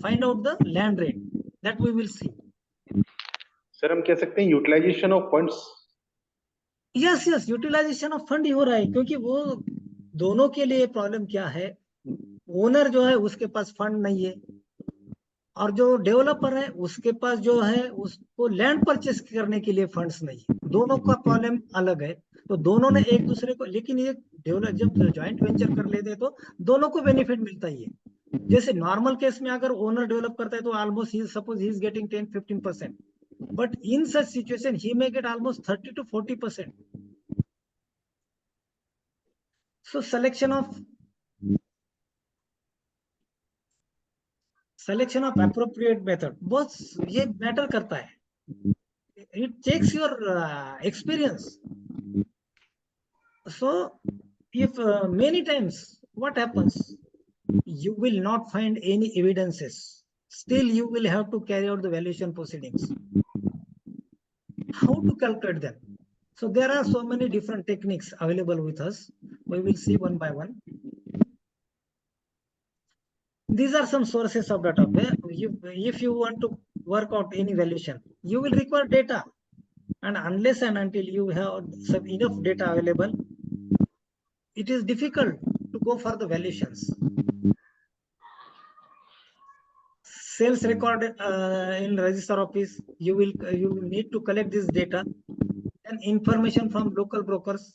find out the land rate. That we will see. Sir हम कह सकते हैं utilization of funds. Yes utilization of fund ही हो रहा है, क्योंकि वो दोनों के लिए प्रॉब्लम क्या है, ओनर जो है उसके पास फंड नहीं है, और जो डेवलपर है उसके पास जो है उसको लैंड परचेस करने के लिए फंड्स नहीं है। दोनों का प्रॉब्लम अलग है, तो दोनों ने एक दूसरे को, लेकिन ये डेवलप जब ज्वाइंट वेंचर कर लेते तो दोनों को बेनिफिट मिलता ही है। जैसे नॉर्मल केस में अगर ओनर डेवलप करता है तो almost he suppose he is getting 10-15%, but in such situation he may get almost 30 to 40%. So selection of appropriate method बहुत ये मैटर करता है. It takes your experience. So if many times what happens, you will not find any evidences still you will have to carry out the valuation proceedings. How to calculate them? So there are so many different techniques available with us. We will see one by one. These are some sources of data. If you want to work out any valuation, you will require data. And unless and until you have some enough data available, it is difficult to go for the valuations. Sales record in register office, you need to collect this data. And information from local brokers,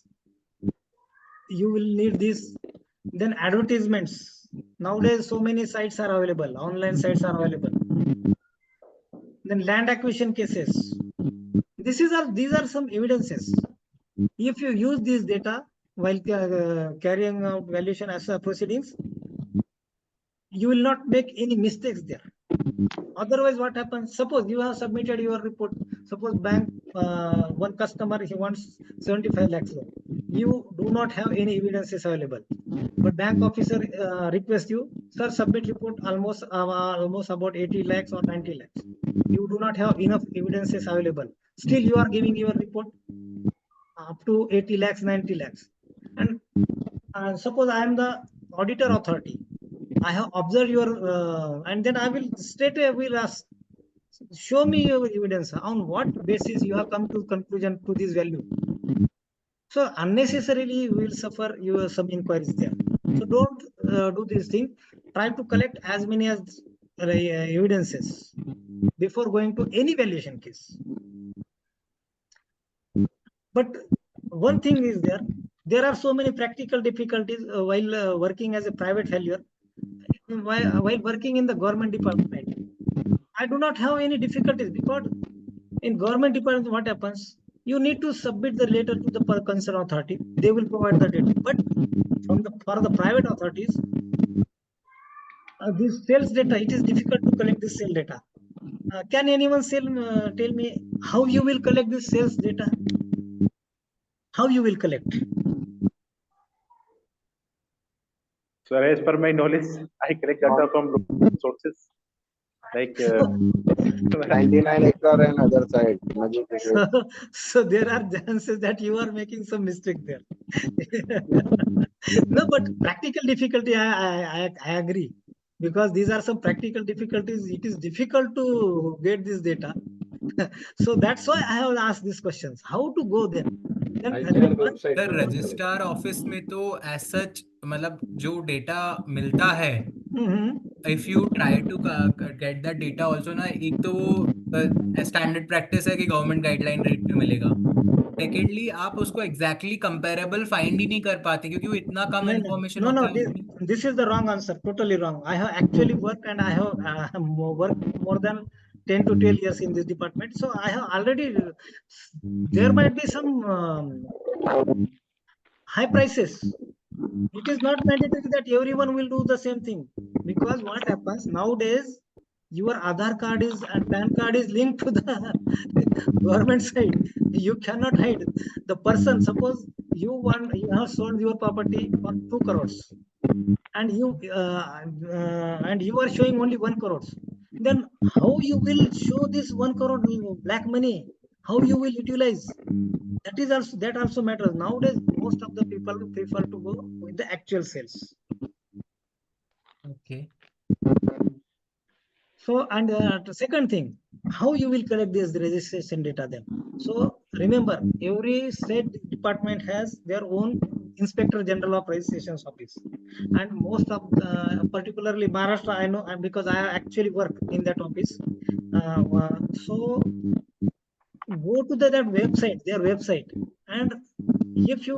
you will need this. Then advertisements. Nowadays, so many sites are available. Online sites are available. Then land acquisition cases. These are some evidences. If you use this data while carrying out valuation as proceedings, you will not make any mistakes there. Otherwise, what happens? Suppose you have submitted your report. Suppose bank, one customer, he wants 75 lakhs loan. You do not have any evidences available. But bank officer requests you, sir, submit report almost about 80 lakhs or 90 lakhs. You do not have enough evidences available. Still, you are giving your report up to 80 lakhs, 90 lakhs. And suppose I am the auditor authority. I have observed your, and then I will straight away will ask, show me your evidence. On what basis you have come to conclusion to this value? So unnecessarily you will suffer some inquiries there. So don't do this thing. Try to collect as many as evidences before going to any valuation case. But one thing is there are so many practical difficulties while working as a private valuer. While working in the government department, I do not have any difficulties, because in government department, what happens? You need to submit the letter to the concerned authority. They will provide the data. But for the private authorities, this sales data, it is difficult to collect this sales data. Can anyone tell me how you will collect this sales data? How you will collect? So as per my knowledge, I collect data from local sources like 99 acre and other side. So there are chances that you are making some mistake there. No, but practical difficulty, I agree, because these are some practical difficulties. It is difficult to get this data. So that's why I have asked these questions. How to go there? Sir registrar office में तो as such मतलब जो data मिलता है, if you try to get that data also ना, एक तो वो स्टैंडर्ड प्रैक्टिस है कि गवर्नमेंट गाइडलाइन रेट पे मिलेगा. सेकेंडली आप उसको एग्जैक्टली कंपेरेबल फाइंड ही नहीं कर पाते क्योंकि वो इतना कम इन्फॉर्मेशन होता है. This is the wrong answer, totally wrong. I have actually worked, and I have worked more than 10 to 12 years in this department. So I have already, there might be some high prices. It is not mandatory that everyone will do the same thing, because what happens nowadays, your Aadhaar card and PAN card is linked to the government side. You cannot hide the person. Suppose you have sold your property for 2 crores, and you are showing only 1 crores. Then how you will show this 1 crore black money? How you will utilize? That also matters. Nowadays, most of the people prefer to go with the actual sales. Okay. So, and the second thing, how you will collect this registration data then? So remember, every state department has their own Inspector General of Registrations Office, and most of particularly Maharashtra, I know, because I actually work in that office. So go to that website, their website, and if you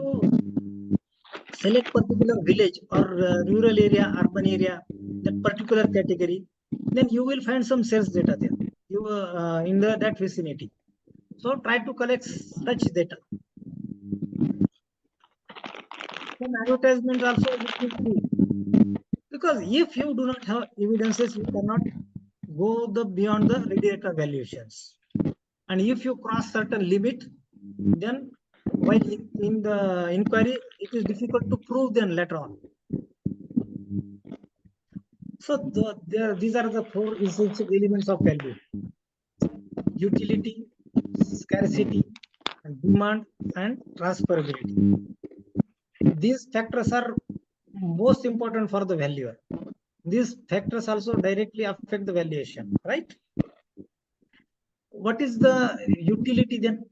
select particular village or rural area, urban area, that particular category, then you will find some sales data there. You in that vicinity. So try to collect such data. Some advertisements also you can see. Because if you do not have evidences, you cannot go beyond the regulator valuations. And if you cross certain limit, then while in the inquiry, it is difficult to prove then later on. So these are the four essential elements of value: utility, scarcity, demand, and transferability. These factors are most important for the valuer. These factors also directly affect the valuation, right? What is the utility then?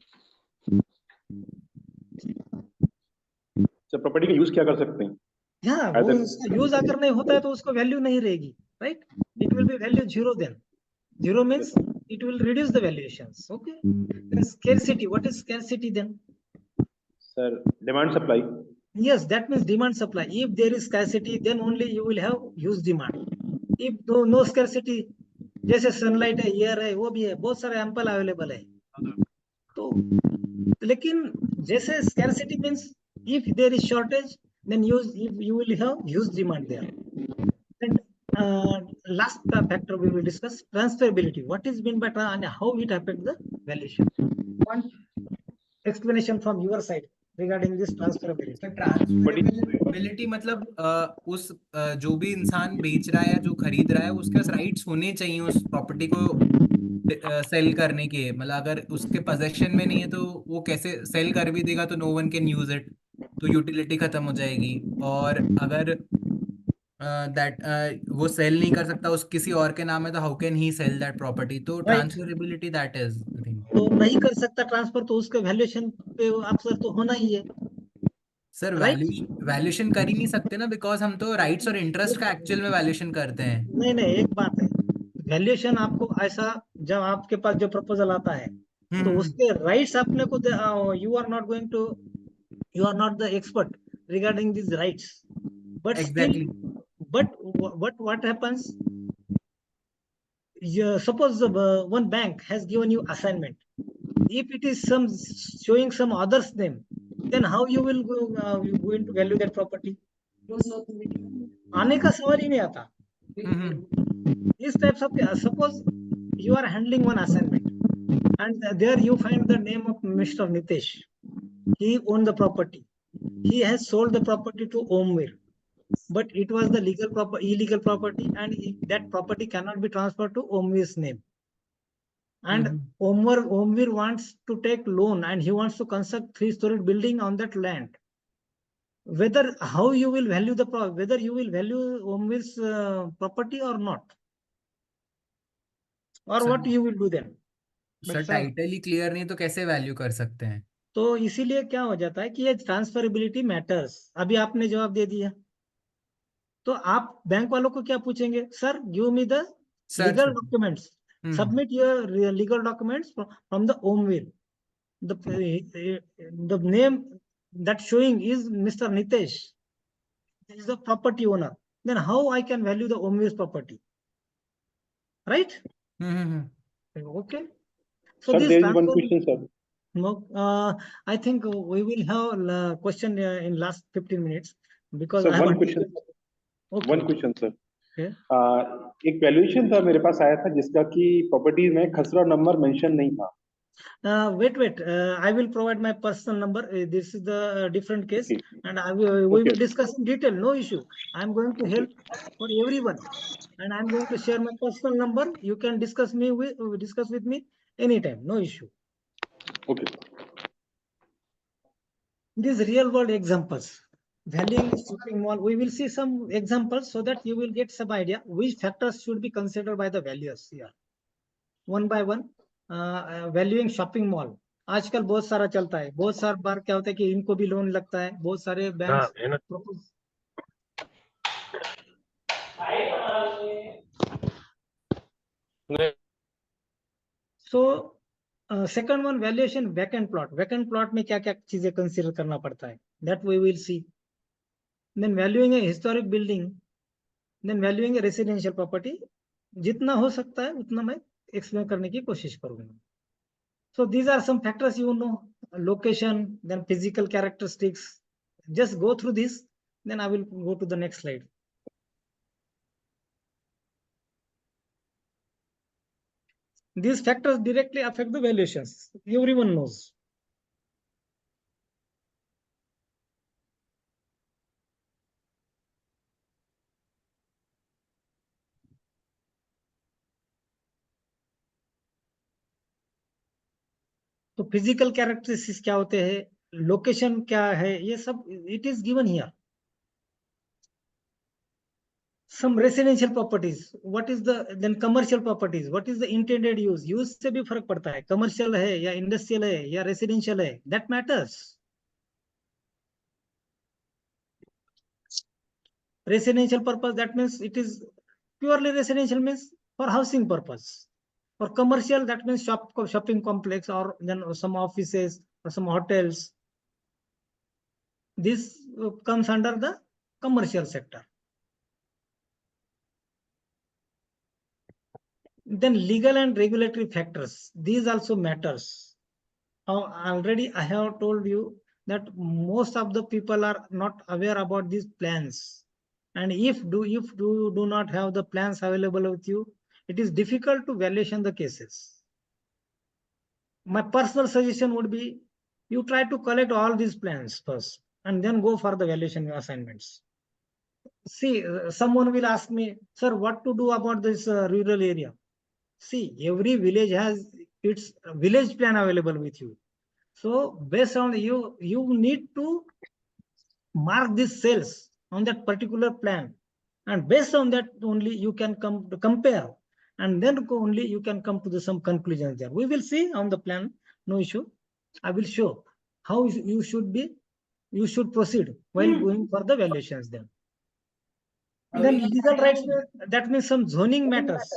Sir property का use क्या कर सकते हैं? Yeah, वो उसका use अगर नहीं होता है तो उसको वैल्यू नहीं रहेगी, right? It will be value zero then. Zero means it will reduce the valuations. Okay. Then scarcity. What is scarcity then? Sir, demand supply. Yes, that means demand supply. If there is scarcity, then only you will have huge demand. If no scarcity, जैसे sunlight है, air है, वो भी है, बहुत सारे ample available है. तो लेकिन जैसे scarcity means if there is shortage, then you will have huge demand there. And last factor we will discuss, transferability. What is meant by and how it affects the valuation? One explanation from your side regarding this transferability. तो transferability मतलब उस जो भी इंसान बेच रहा है या जो खरीद रहा है उसके पास राइट्स होने चाहिए उस प्रॉपर्टी को सेल करने के. मतलब अगर उसके पोजेशन में नहीं है तो वो कैसे सेल कर भी देगा तो no one can use it, तो यूटिलिटी खत्म हो जाएगी. और अगर दैट वो सेल नहीं कर सकता, उस किसी और के नाम है, तो how can he sell that property. तो Right. Transferability that is I think. तो नहीं कर सकता ट्रांसफर, तो उसके वैल्यूएशन पे अक्सर तो होना ही है. Sir Right? वैल्यूएशन कर ही नहीं सकते ना, बिकॉज हम तो राइट्स और इंटरेस्ट का एक्चुअल में वैल्यूएशन करते हैं. नहीं, एक बात है, वैल्यूएशन आपको ऐसा, जब आपके पास जो प्रपोजल आता है तो उसके राइट्स अपने को, you are not going to, you are not the expert regarding these rights, but Exactly. still, but what happens, suppose one bank has given you assignment, if it is some showing some other's name, then how you will you going to value that property? आने का सवाल ही नहीं आता. इस types of, suppose you are handling one assignment and there you find the name of Mr. Nitesh. He owned the property. He has sold the property to Omvir, but it was the illegal property, and that property cannot be transferred to Omvir's name. And Omvir wants to take loan and he wants to construct 3-story building on that land. Whether how you will value whether you will value Omvir's property or not, or Sir, what you will do then? Sir title he clear नहीं तो कैसे value कर सकते हैं? तो इसीलिए क्या हो जाता है कि ये ट्रांसफरेबिलिटी मैटर्स. अभी आपने जवाब दे दिया, तो आप बैंक वालों को क्या पूछेंगे? Sir give me the legal documents, submit your legal documents from the Omvir. The name that showing is Mr. Nitesh. He is the property owner. Then how I can value the Omvir's property? Right? Okay. So sir, this there is one question, sir. No, I think we will have a question in last 15 minutes because sir, I one have question. Okay. One question, sir. Okay. एक valuation था मेरे पास आया था जिसका कि property में खसरा number mention नहीं था. Wait. I will provide my personal number. This is the different case, and we will discuss in detail. No issue. I am going to help for everyone, and I am going to share my personal number. You can discuss with me anytime. No issue. Okay. These real world examples. Valuing shopping mall. We will see some examples so that you will get some idea which factors should be considered by the valuers here. One by one. Valuing shopping mall आजकल बहुत सारा चलता है. बहुत सारा बार क्या होता है कि इनको भी लोन लगता है. बहुत सारे banks so second one, valuation vacant plot. Vacant plot में क्या क्या चीजें कंसीडर करना पड़ता है, that we will see. Then valuing a historic building, then valuing a residential property. जितना हो सकता है उतना मैं एक्सप्लेन करने की कोशिश करूंगा. So these are some factors, location, then physical characteristics. Just go through this, then I will go to the next slide. These factors directly affect the valuations. Everyone knows. तो फिजिकल कैरेक्टरिस्टिक्स क्या होते हैं, location क्या है, ये सब it is given here. Some residential properties, what is the then commercial properties, what is the intended use से भी फर्क पड़ता है, commercial है या industrial है या residential है, that matters. Residential purpose, that means it is purely residential, means for housing purpose. For commercial, that means shopping complex or then some offices or some hotels. This comes under the commercial sector. Then legal and regulatory factors, these also matters. Already I have told you that most of the people are not aware about these plans. And if you do not have the plans available with you, it is difficult to valuation the cases. My personal suggestion would be, you try to collect all these plans first and then go for the valuation assignments. See, someone will ask me, sir, what to do about this rural area? See, every village has its village plan available with you. So based on you need to mark these cells on that particular plan, and based on that only you can come to compare, and then only you can come to some conclusions there. We will see on the plan, no issue. I will show how you should proceed while going for the valuations then. Then legal rights, that means some zoning matters.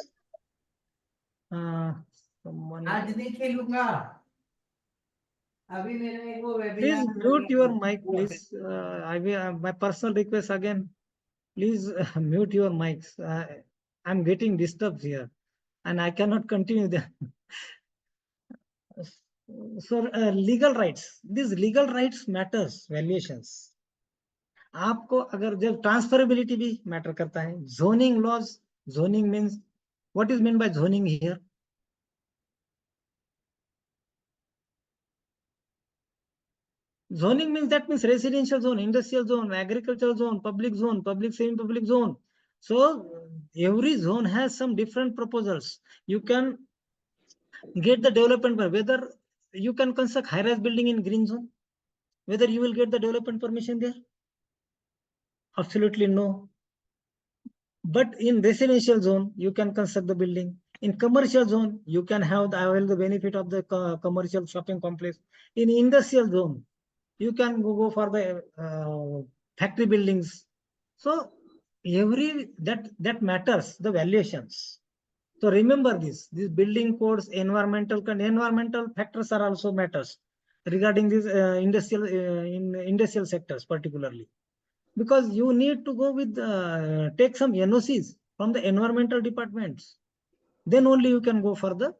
Please mute your mic, please. My personal request again, please mute your mics. I'm getting disturbed here and I cannot continue that. So legal rights, these legal rights matters, valuations. आपको अगर जब transferability भी matter करता है, zoning laws, zoning means, what is meant by zoning here? Zoning means, that means residential zone, industrial zone, agricultural zone, public semi-public zone. So every zone has some different proposals. You can get the development, whether you can construct high-rise building in green zone, whether you will get the development permission there. Absolutely no. But in residential zone, you can construct the building. In commercial zone, you can have the benefit of the commercial shopping complex. In industrial zone, you can go for the factory buildings. So that matters, the valuations. So remember this, these building codes, environmental factors are also matters regarding this in industrial sectors particularly, because you need to go with take some NOCs from the environmental departments. Then only you can go for the.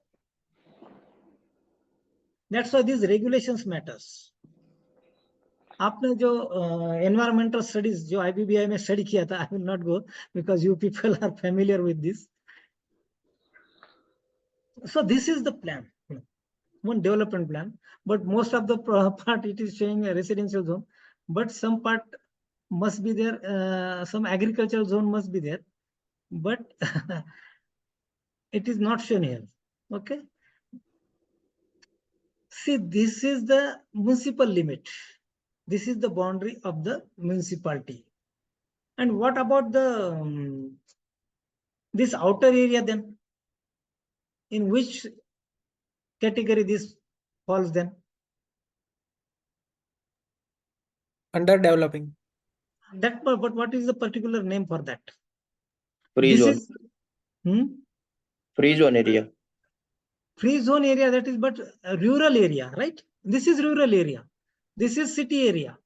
That's why these regulations matters. आपने जो environmental studies जो IBBI में study किया था, I will not go because you people are familiar with this. So this is the plan, one development plan, but most of the part it is showing a residential zone, but some part must be there, some agricultural zone must be there, but it is not shown here. Okay. See, this is the municipal limit. This is the boundary of the municipality. And what about the this outer area then? In which category this falls then? Underdeveloping. That, but what is the particular name for that? Free This zone. is Free zone area. Free zone area, that is but a rural area, right? This is rural area. This is city area.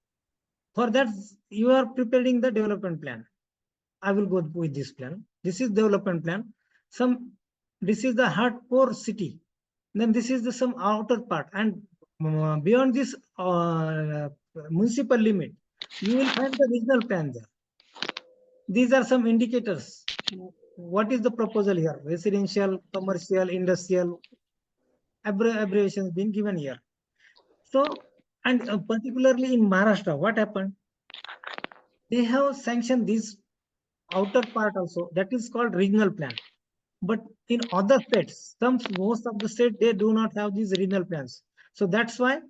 For that, you are preparing the development plan. I will go with this plan. This is development plan. This is the hardcore city. Then this is the some outer part, and beyond this municipal limit, you will find the regional plan there. These are some indicators. What is the proposal here? Residential, commercial, industrial, abbreviations being given here. So, and particularly in Maharashtra, what happened? They have sanctioned this outer part also, that is called regional plan. But in other states, most of the states, they do not have these regional plans. So that's why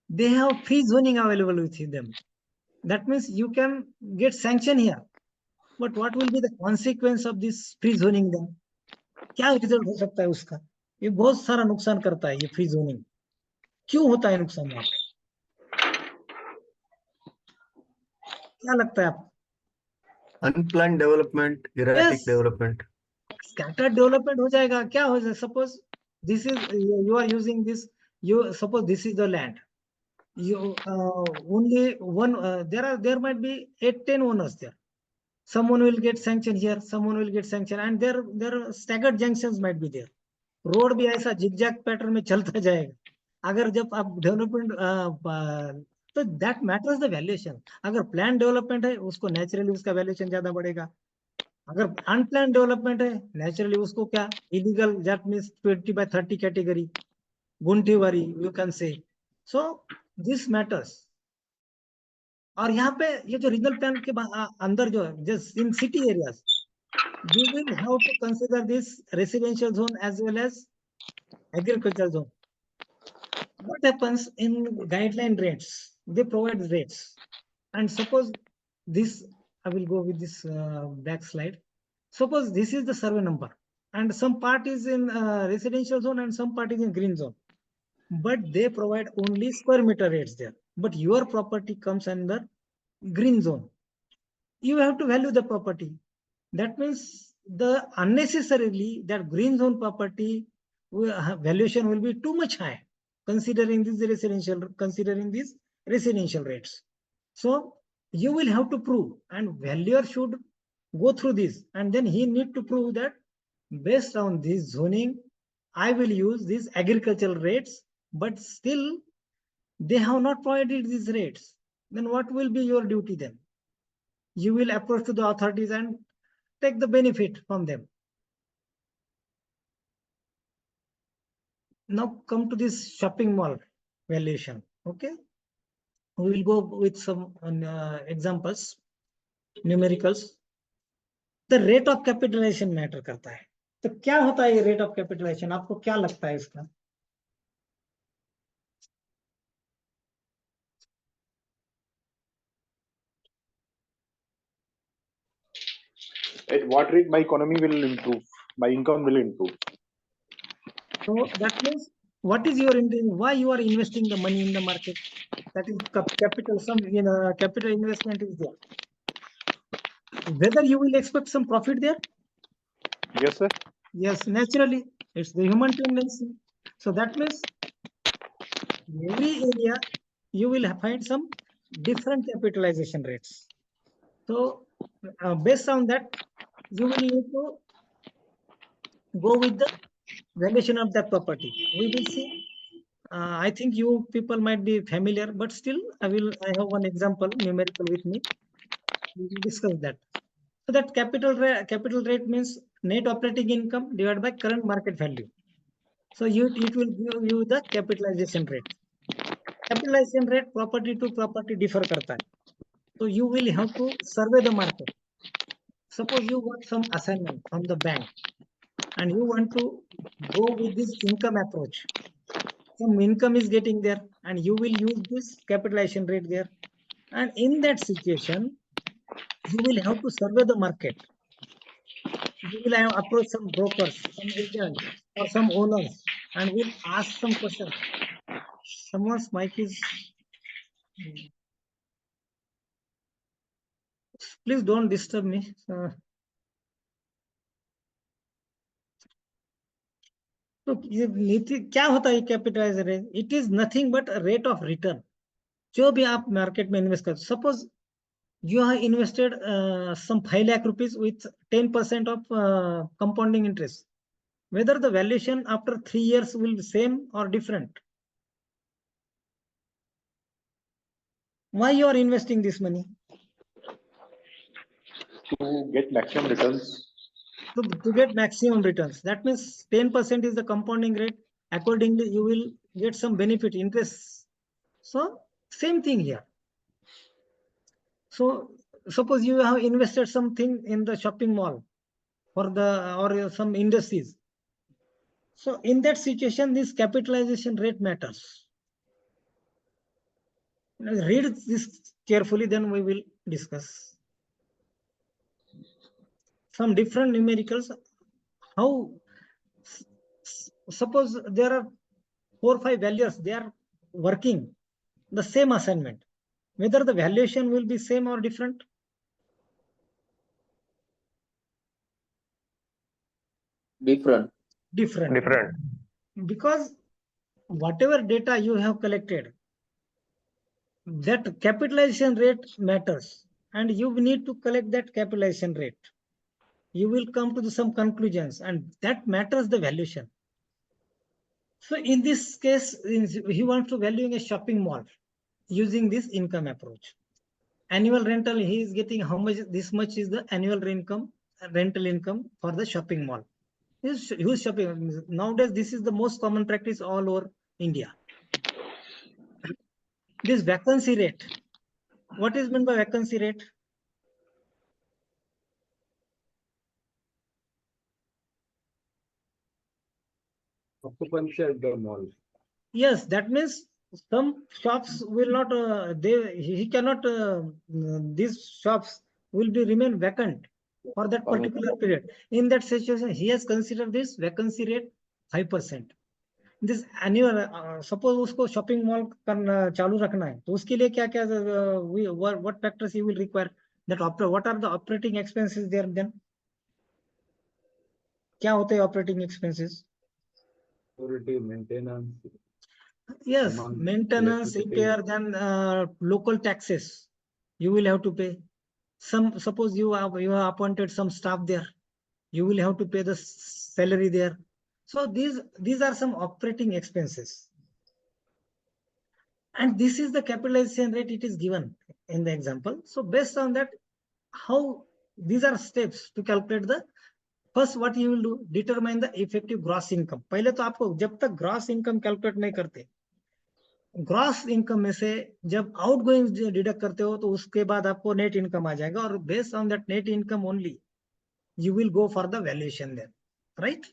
they have free zoning available with them. That means you can get sanction here. But what will be the consequence of this free zoning then? क्या result हो सकता है उसका? ये बहुत सारा नुकसान करता है ये फ्री जोनिंग. क्यों होता है नुकसान वहां पे? क्या लगता है आपको? Unplanned development, erratic Yes. development. Scattered development हो जाएगा. क्या हो जाए? Suppose this is you are using this. You suppose this is the land. You only one. There might be 8-10 owners there. Someone will get sanction here. Someone will get sanction, and there staggered junctions might be there. Road भी ऐसा zigzag pattern में चलता जाएगा. अगर जब आप development तो that matters the valuation. अगर प्लान डेवलपमेंट है उसको नेचुरली उसका वैल्यूएशन ज्यादा बढ़ेगा. अगर अनप्लान डेवलपमेंट है नेचुरली उसको क्या illegal that means 20/30 category gunthewari you can say. So this matters. और यहाँ पे ये जो रीजनल प्लान के अंदर जो just in city areas you will have to consider this residential zone as well as agricultural zone. What happens in guideline rates? They provide rates, and suppose this, I will go with this back slide. Suppose this is the survey number, and some part is in residential zone and some part is in green zone, but they provide only square meter rates there. But your property comes under green zone. You have to value the property. That means the unnecessarily that green zone property valuation will be too much high, considering these residential rates. So you will have to prove, and valuer should go through this, and then he need to prove that based on this zoning, I will use these agricultural rates, but still they have not provided these rates. Then what will be your duty then? You will approach to the authorities and take the benefit from them. Now come to this shopping mall valuation. Okay, we will go with some examples, numericals. The rate of capitalization matter करता है. तो क्या होता है ये rate of capitalization? आपको क्या लगता है इसका? At what rate my economy will improve, my income will improve. So that means what is your intention? Why you are investing the money in the market? That is capital. Some capital investment is there. Whether you will expect some profit there? Yes, sir. Yes, naturally, it's the human tendency. So that means every area you will find some different capitalization rates. So based on that, you will need to go with the valuation of that property. We will see. I think you people might be familiar, but still I have one example numerical with me. We will discuss that. So that capital rate means net operating income divided by current market value. So it will give you the capitalization rate. Capitalization rate property to property differ करता है. So you will have to survey the market. Suppose you got some assignment from the bank and you want to go with this income approach. Some income is getting there and you will use this capitalization rate there. And in that situation, you will have to survey the market. You will have approach some brokers, some agents, or some owners, and will ask some questions. Someone's mic is. Please don't disturb me. तो ये नीति क्या होता है capitalize rate? It is nothing but rate of return. जो भी आप market में इन्वेस्ट करते, suppose you have invested some 5 lakh rupees with 10% of compounding interest. Whether the valuation after 3 years will be same or different? Why you are investing this money? To get maximum returns. To get maximum returns. That means 10% is the compounding rate. Accordingly, you will get some benefit interest. So same thing here. So suppose you have invested something in the shopping mall or some industries. So in that situation, this capitalization rate matters. Read this carefully, then we will discuss some different numericals. How, suppose there are 4 or 5 values, they are working the same assignment, whether the valuation will be same or different. Different. Different. Because whatever data you have collected, that capitalization rate matters, and you need to collect that capitalization rate. You will come to some conclusions, and that matters the valuation. So in this case, he wants to valuing a shopping mall using this income approach. Annual rental, he is getting how much, this much is the annual rental income for the shopping mall. Huge shopping. Nowadays, this is the most common practice all over India. This vacancy rate. What is meant by vacancy rate? Occupancy at the mall. Yes, that means some shops will not, he cannot, these shops will be remain vacant for that particular period. In that situation, he has considered this vacancy rate 5%. This annual, suppose उसको shopping mall चालू रखना है, तो उसके लिए क्या क्या what factors he will require? That what are the operating expenses there then? क्या होते हैं operating expenses? Security, maintenance. Yes, Among maintenance, electricity. repair, then local taxes you will have to pay. Suppose you have appointed some staff there, you will have to pay the salary there. So these are some operating expenses, and this is the capitalization rate it is given in the example. So based on that, how these are steps to calculate the first what you will do, determine the effective gross income. पहले तो आपको जब तक gross income calculate नहीं करते, gross income में से जब आउटगोइंग डिडक्ट करते हो तो उसके बाद आपको नेट इनकम आ जाएगा, और based on that net income only you will go for the valuation then, right?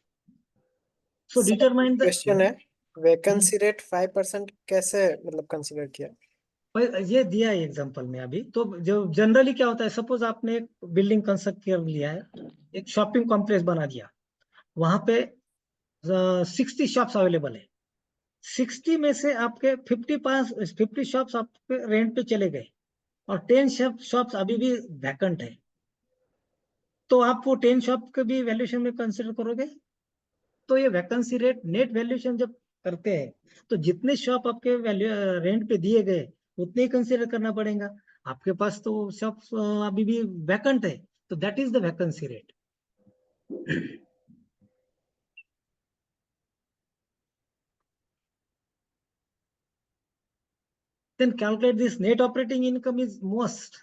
So determine the question है, वैकेंसी रेट 5% कैसे मतलब कंसीडर किया? ये दिया है एग्जांपल में अभी। तो जो जनरली क्या होता है, सपोज आपने एक बिल्डिंग कंस्ट्रक्ट कर लिया है, एक शॉपिंग कॉम्प्लेक्स बना दिया, वहां पे 60 शॉप्स अवेलेबल है, 60 में से आपके 50 शॉप्स आपके रेंट पे चले गए और 10 शॉप्स अभी भी वैकेंट है, तो आप वो 10 शॉप के भी वैल्यूएशन में कंसिडर करोगे? तो ये वैकेंसी रेट नेट वैल्यूएशन जब करते हैं तो जितने शॉप आपके रेंट पे दिए गए उतने ही कंसिडर करना पड़ेगा। आपके पास तो शॉप्स अभी भी वैकेंट है, तो that is the vacancy rate. Then calculate this net operating income is most,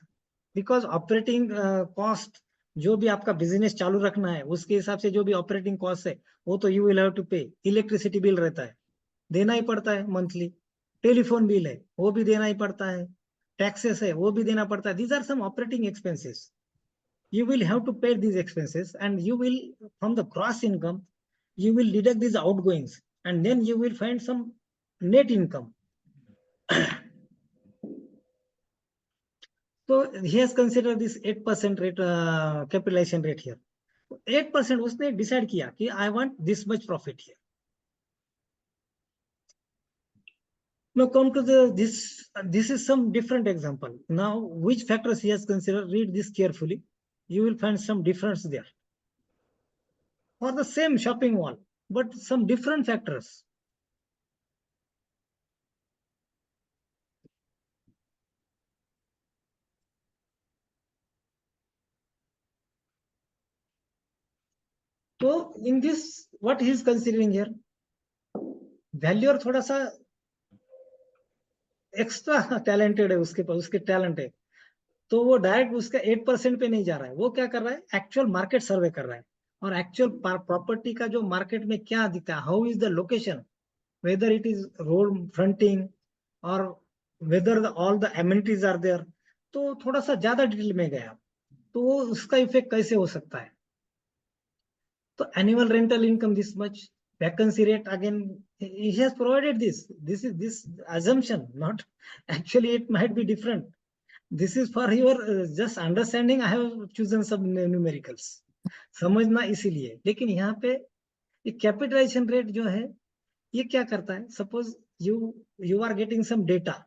because operating cost जो भी आपका बिजनेस चालू रखना है उसके हिसाब से जो भी ऑपरेटिंग कॉस्ट है वो तो यू विल हैव टू पे। इलेक्ट्रिसिटी बिल रहता है, देना ही पड़ता है मंथली, टेलीफोन बिल है वो भी देना ही पड़ता है, टैक्सेस है वो भी देना पड़ता है। These are some operating expenses, you will have to pay these expenses, and you will, from the gross income, you will deduct these outgoings, and then you will find some net income. So he has considered this 8% rate, capitalization rate here. 8% उसने decide किया कि I want this much profit here. Now come to this is some different example. Now which factors he has considered, read this carefully. You will find some difference there. For the same shopping mall, but some different factors. So in this, what he is considering here, valuer थोड़ा सा extra talented है, उसके पास उसके talent है, तो वो direct उसका 8% पे नहीं जा रहा है, वो क्या कर रहा है, एक्चुअल मार्केट सर्वे कर रहा है, और एक्चुअल प्रॉपर्टी का जो मार्केट में क्या दिखता है, how is the location, whether it is road fronting और whether all the amenities are there, तो थोड़ा सा ज्यादा डिटेल में गया, तो वो उसका इफेक्ट कैसे हो सकता है। तो annual rental income this much, vacancy rate, again, he has provided this. This is this assumption, not actually it might be different. This is for your just understanding. I have chosen some numericals, समझना इसीलिए. लेकिन यहाँ पे ये capitalisation rate जो है ये क्या करता है? Suppose you are getting some data,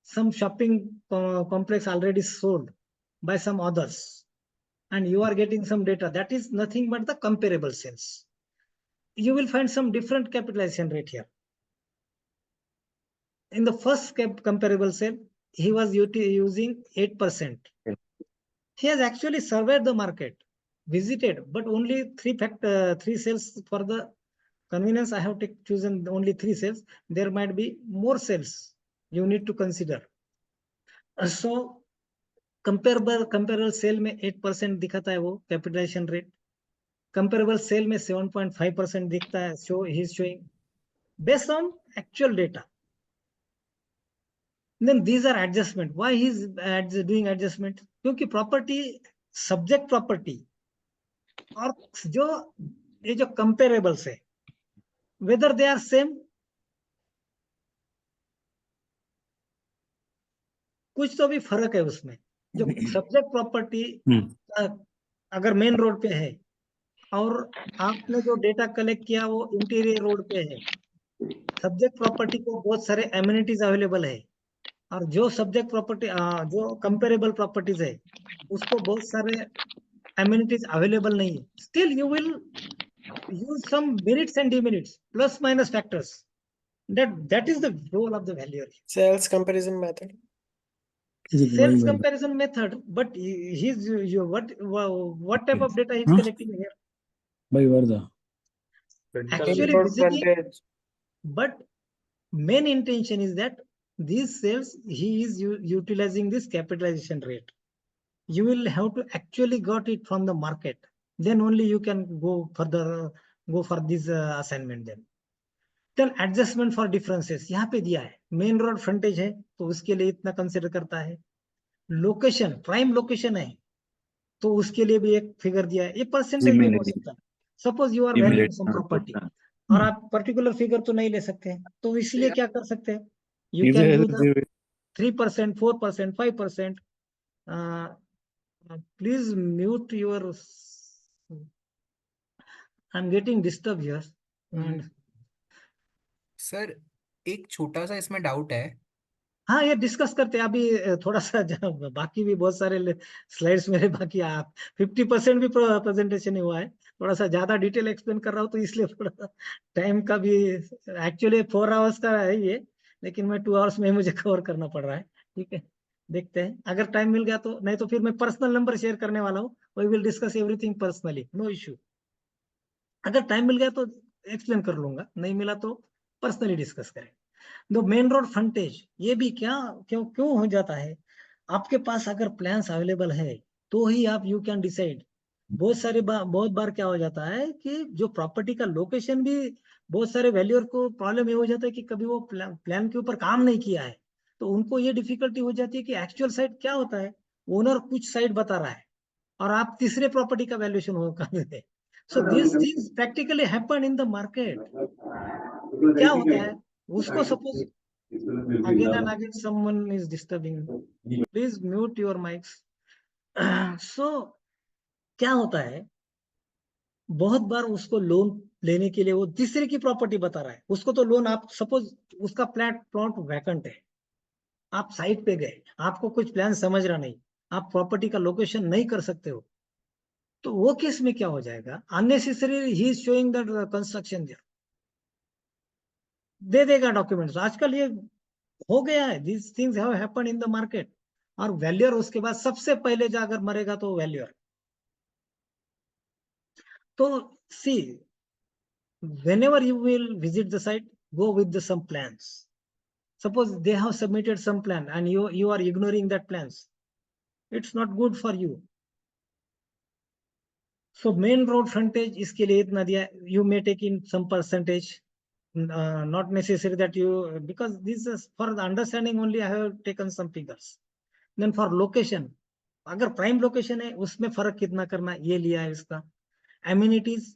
some shopping complex already sold by some others, and you are getting some data that is nothing but the comparable sales. You will find some different capitalization rate here. In the first comparable sale, he was using 8%. He has actually surveyed the market, visited, but only three sales. For the convenience, I have chosen only 3 sales. There might be more sales you need to consider. So comparable sale में 8% दिखाता है वो capitalisation rate. Comparable cell में 7.5% दिखता है. So he is showing based on actual data. Then these are adjustment. Why he is doing adjustment? क्योंकि property subject property और जो ये जो कंपेरेबल्स है, वेदर दे आर सेम, कुछ तो भी फर्क है उसमें. जो सब्जेक्ट प्रॉपर्टी अगर मेन रोड पे है और आपने जो डेटा कलेक्ट किया वो इंटीरियर रोड पे है, सब्जेक्ट प्रॉपर्टी को बहुत सारे एमिनिटीज अवेलेबल है, और जो सब्जेक्ट प्रॉपर्टी जो कंपेरेबल प्रॉपर्टीज है उसको बहुत सारे एमिनिटीज अवेलेबल नहीं है. Still you will use some merits and demerits, plus minus factors. That is the role of the valuer. Sales comparison method. Sales comparison method, but he's what type of data he's collecting here? By Varda. Actually visiting, Percentage. but main intention is that these sales he is utilizing this capitalization rate. You will have to actually got it from the market, then only you can go for this assignment. Then adjustment for differences यहाँ पे दिया है. Main road फ्रंटेज है तो उसके लिए इतना consider करता है. लोकेशन, प्राइम लोकेशन है तो उसके लिए भी एक फिगर दिया है. ये परसेंटेज भी हो सकता है. Suppose you are valuing some property और आप पर्टिकुलर फिगर तो नहीं ले सकते हैं, तो इसलिए क्या कर सकते हैं? You can use 3%, 4%, 5%. Please mute your, I am getting disturb here. Sir एक छोटा सा इसमें डाउट है. हाँ, ये डिस्कस करते हैं अभी. थोड़ा सा बाकी भी बहुत सारे स्लाइड्स मेरे बाकी, आप 50% भी प्रेजेंटेशन नहीं हुआ है. थोड़ा सा ज्यादा डिटेल एक्सप्लेन कर रहा हूँ तो इसलिए थोड़ा सा टाइम का भी, एक्चुअली 4 आवर्स का है ये, लेकिन मैं 2 आवर्स में मुझे कवर करना पड़ रहा है. ठीक है, देखते हैं अगर टाइम मिल गया तो. नहीं तो फिर मैं पर्सनल नंबर शेयर करने वाला हूँ. We will discuss everything personally, no issue. अगर टाइम मिल गया तो एक्सप्लेन कर लूंगा, नहीं मिला तो पर्सनली डिस्कस करें. दो मेन रोड फ्रंटेज, ये भी क्यों हो जाता है? आपके पास अगर प्लान्स अवेलेबल है तो ही आप यू कैन डिसाइड. बहुत बार क्या हो जाता है कि जो प्रॉपर्टी का लोकेशन भी, बहुत सारे वैल्यूअर को प्रॉब्लम ये हो जाता है कि कभी वो प्लान के ऊपर काम नहीं किया है, तो उनको ये डिफिकल्टी हो जाती है कि एक्चुअल साइट क्या होता है. ओनर कुछ साइट बता रहा है और आप तीसरे प्रॉपर्टी का वैल्यूएशन कर देते हैं. So this things practically happen in the market. क्या होता है उसको, suppose again and again someone is disturbing, please mute your mics. So क्या होता है, बहुत बार उसको लोन लेने के लिए वो तीसरे की प्रॉपर्टी बता रहा है. उसको तो लोन, आप सपोज उसका प्लॉट वैकेंट है, आप साइट पे गए, आपको कुछ प्लान समझ रहा नहीं, आप प्रॉपर्टी का लोकेशन नहीं कर सकते हो, तो वो केस में क्या हो जाएगा? अननेसेसरी ही is showing that construction there, दे देगा डॉक्यूमेंट्स. आजकल ये हो गया है. This things have happened in the market. और वैल्यूअर उसके बाद सबसे पहले जाकर मरेगा तो वैल्यूअर. तो सी, whenever you will visit the site, go with the some plans. Suppose they have submitted some plan and you are ignoring that plans, it's not good for you. So main road frontage इसके लिए इतना दिया. You may take in some percentage, not necessary that you, because this is for the understanding only, I have taken some figures. Then for location, अगर prime location है उसमें फर्क कितना करना, ये लिया है इसका. एमिनिटीज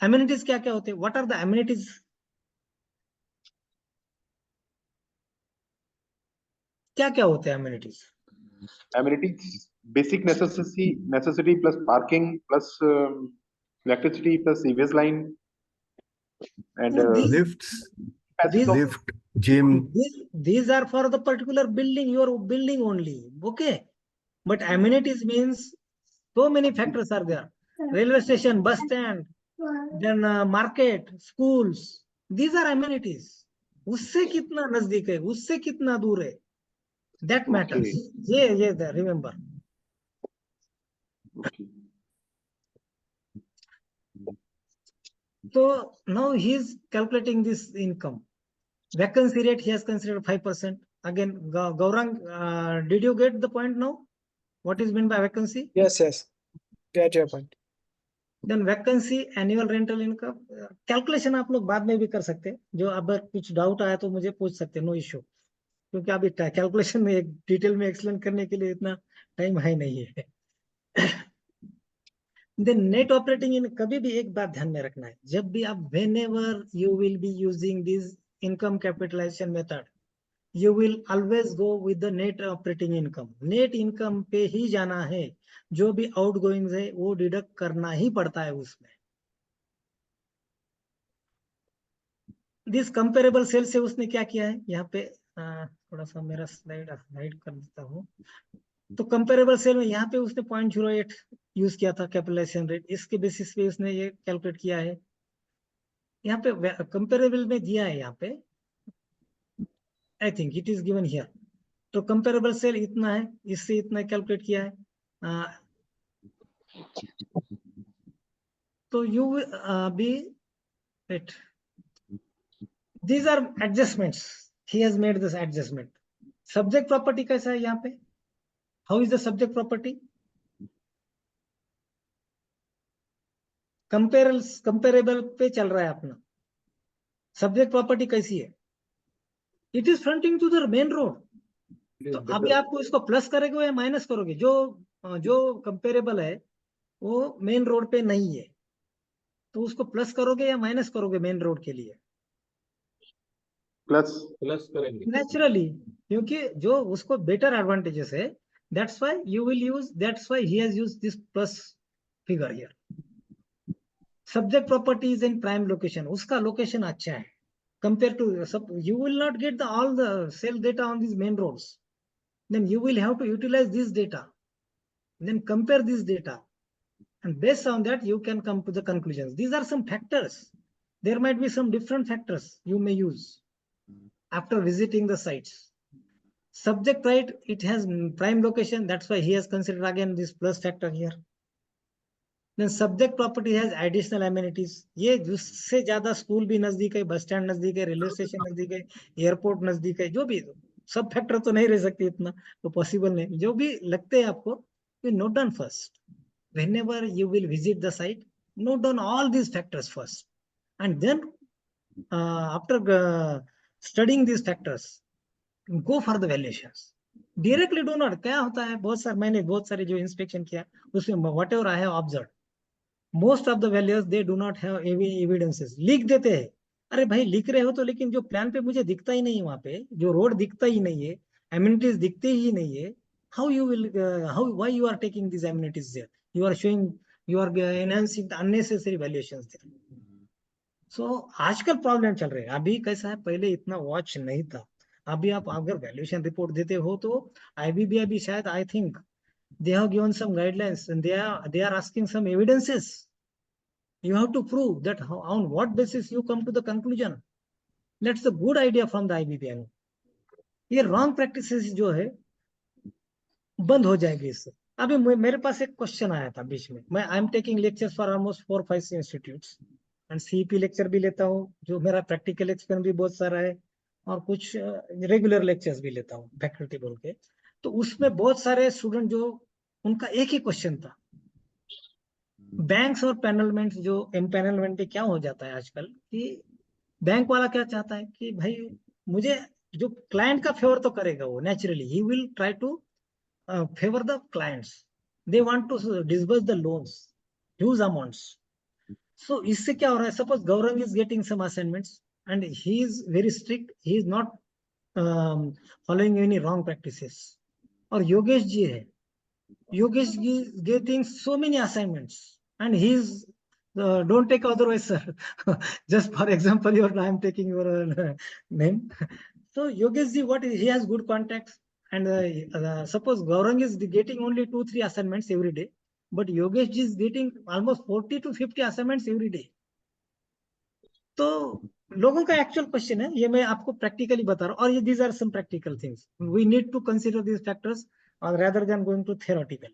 Amenities क्या क्या होते हैं? What are the amenities? क्या क्या होते हैं amenities? Amenities, basic necessity plus parking plus electricity plus sewage line and Lifts, These, lift, gym. these are for the particular building, your building only. Okay. But amenities means so many factors are there. Railway station, bus stand, then market, schools. These are amenities. उससे कितना नजदीक है, उससे कितना दूर है, that matters. ये remember. Okay. So now he is calculating this income. Vacancy rate he has considered 5%. Again, Gaurang, did you get the point now? What is meant by vacancy? Yes, yes. Get your point. Then vacancy, annual rental income, calculation आप लोग बाद में भी कर सकते हैं. जो अगर कुछ डाउट आया तो मुझे पूछ सकते हैं, नो इश्यू. क्योंकि अभी कैलकुलेशन में एक डिटेल में एक्सप्लेन करने के लिए इतना टाइम है नहीं है. देन नेट ऑपरेटिंग इन, कभी भी एक बात ध्यान में रखना है, जब भी आप whenever you will be using this income capitalization method, you will always go with the net operating income. Net income पे ही जाना है. जो भी आउटगोइंग है वो डिडक्ट करना ही पड़ता है उसमें. दिस कंपेरेबल सेल से उसने क्या किया है, यहाँ पे थोड़ा सा मेरा स्लाइड हाइड कर देता हूँ. तो कंपेरेबल सेल में यहाँ पे उसने 0.08 यूज किया था कैपिटलाइजेशन रेट. इसके बेसिस पे उसने ये कैलकुलेट किया है. यहाँ पे कंपेरेबल में दिया है, यहाँ पे I think it is given here. तो कंपेरेबल सेल इतना है, इससे इतना कैलकुलेट किया है. तो you B it, these are adjustments. He has made this adjustment. Subject property कैसा है यहाँ पे? How is the subject property? Comparable पे चल रहा है अपना. Subject property कैसी है? It is fronting to the main road. तो अभी आपको इसको प्लस करोगे या माइनस करोगे? जो कंपेरेबल है वो मेन रोड पे नहीं है, तो उसको प्लस करोगे या माइनस करोगे मेन रोड के लिए? प्लस करेंगे नेचुरली, क्योंकि जो उसको बेटर एडवांटेजेस है, that's why you will use, that's why he has used this plus figure here. Subject property is in prime location, उसका लोकेशन अच्छा है कंपेयर टू सब. You will not get the all the sale data on this main roads. Then you will have to utilize this data, then compare this data, and based on that you can come to the conclusions. These are some factors. There might be some different factors you may use after visiting the sites. Subject right, it has prime location, that's why he has considered again this plus factor here. Then subject property has additional amenities. ये जिससे ज्यादा school भी नजदीक है, bus stand नजदीक है, railway station नजदीक है, एयरपोर्ट नजदीक है, जो भी सब फैक्टर तो नहीं रह सकते इतना, तो पॉसिबल नहीं. जो भी लगते हैं आपको, you note down first. Whenever you will visit the site, note down all these factors first, and then after studying these factors, go for the valuations. Directly do not. क्या होता है, मैंने बहुत सारे जो इंस्पेक्शन किया उसमें whatever I have observed, most of the valuers they do not have evidences. लिख देते हैं. अरे भाई लिख रहे हो तो, लेकिन जो प्लान पे मुझे दिखता ही नहीं है, वहां पे जो रोड दिखता ही नहीं है, एमिनिटीज दिखते ही नहीं है, how you will why you are taking these amenities there? You are showing, you are enhancing the unnecessary valuations there. So आजकल प्रॉब्लम चल रहे हैं. अभी कैसा है, पहले इतना वॉच नहीं था. अभी आप अगर वैल्यूएशन रिपोर्ट देते हो तो आईबीबीआई भी शायद, I think they have given some guidelines and they are asking some evidences. You have to prove that on what basis you come to the conclusion. That's the good idea from the IBPI. ये wrong practices जो है बंद हो जाएगी इससे. अभी मेरे पास एक क्वेश्चन आया था बीच में. मैं I am taking lectures for almost 4-5 institutes and CEP lecture भी लेता हूँ, जो मेरा प्रैक्टिकल एक्सपीरियंस भी बहुत सारा है, और कुछ रेगुलर लेक्चर्स भी लेता हूँ फैकल्टी बोल के. तो उसमें बहुत सारे स्टूडेंट जो, उनका एक ही क्वेश्चन था. बैंक्स और पैनलमेंट, जो एम्पैनलमेंट पे क्या हो जाता है आजकल, कि बैंक वाला क्या चाहता है कि भाई मुझे जो क्लाइंट का फेवर तो करेगा वो, naturally he will try to favor the clients. They want to disburse the loans, huge amounts. So इससे क्या हो रहा है? Suppose Gaurang is getting some assignments and he is very strict. He is not following any wrong practices. और योगेश जी है. Yogesh is getting so many assignments and he's don't take otherwise, sir. Just for example, I am taking your name. So Yogesh ji, what is, he has good contacts and suppose Gaurang is getting only 2-3 assignments every day, but Yogesh ji is getting almost 40 to 50 assignments every day. तो लोगों का actual question है, ये मैं आपको practically बता रहा हूँ, और ये these are some practical things we need to consider these factors rather than going to theoretically.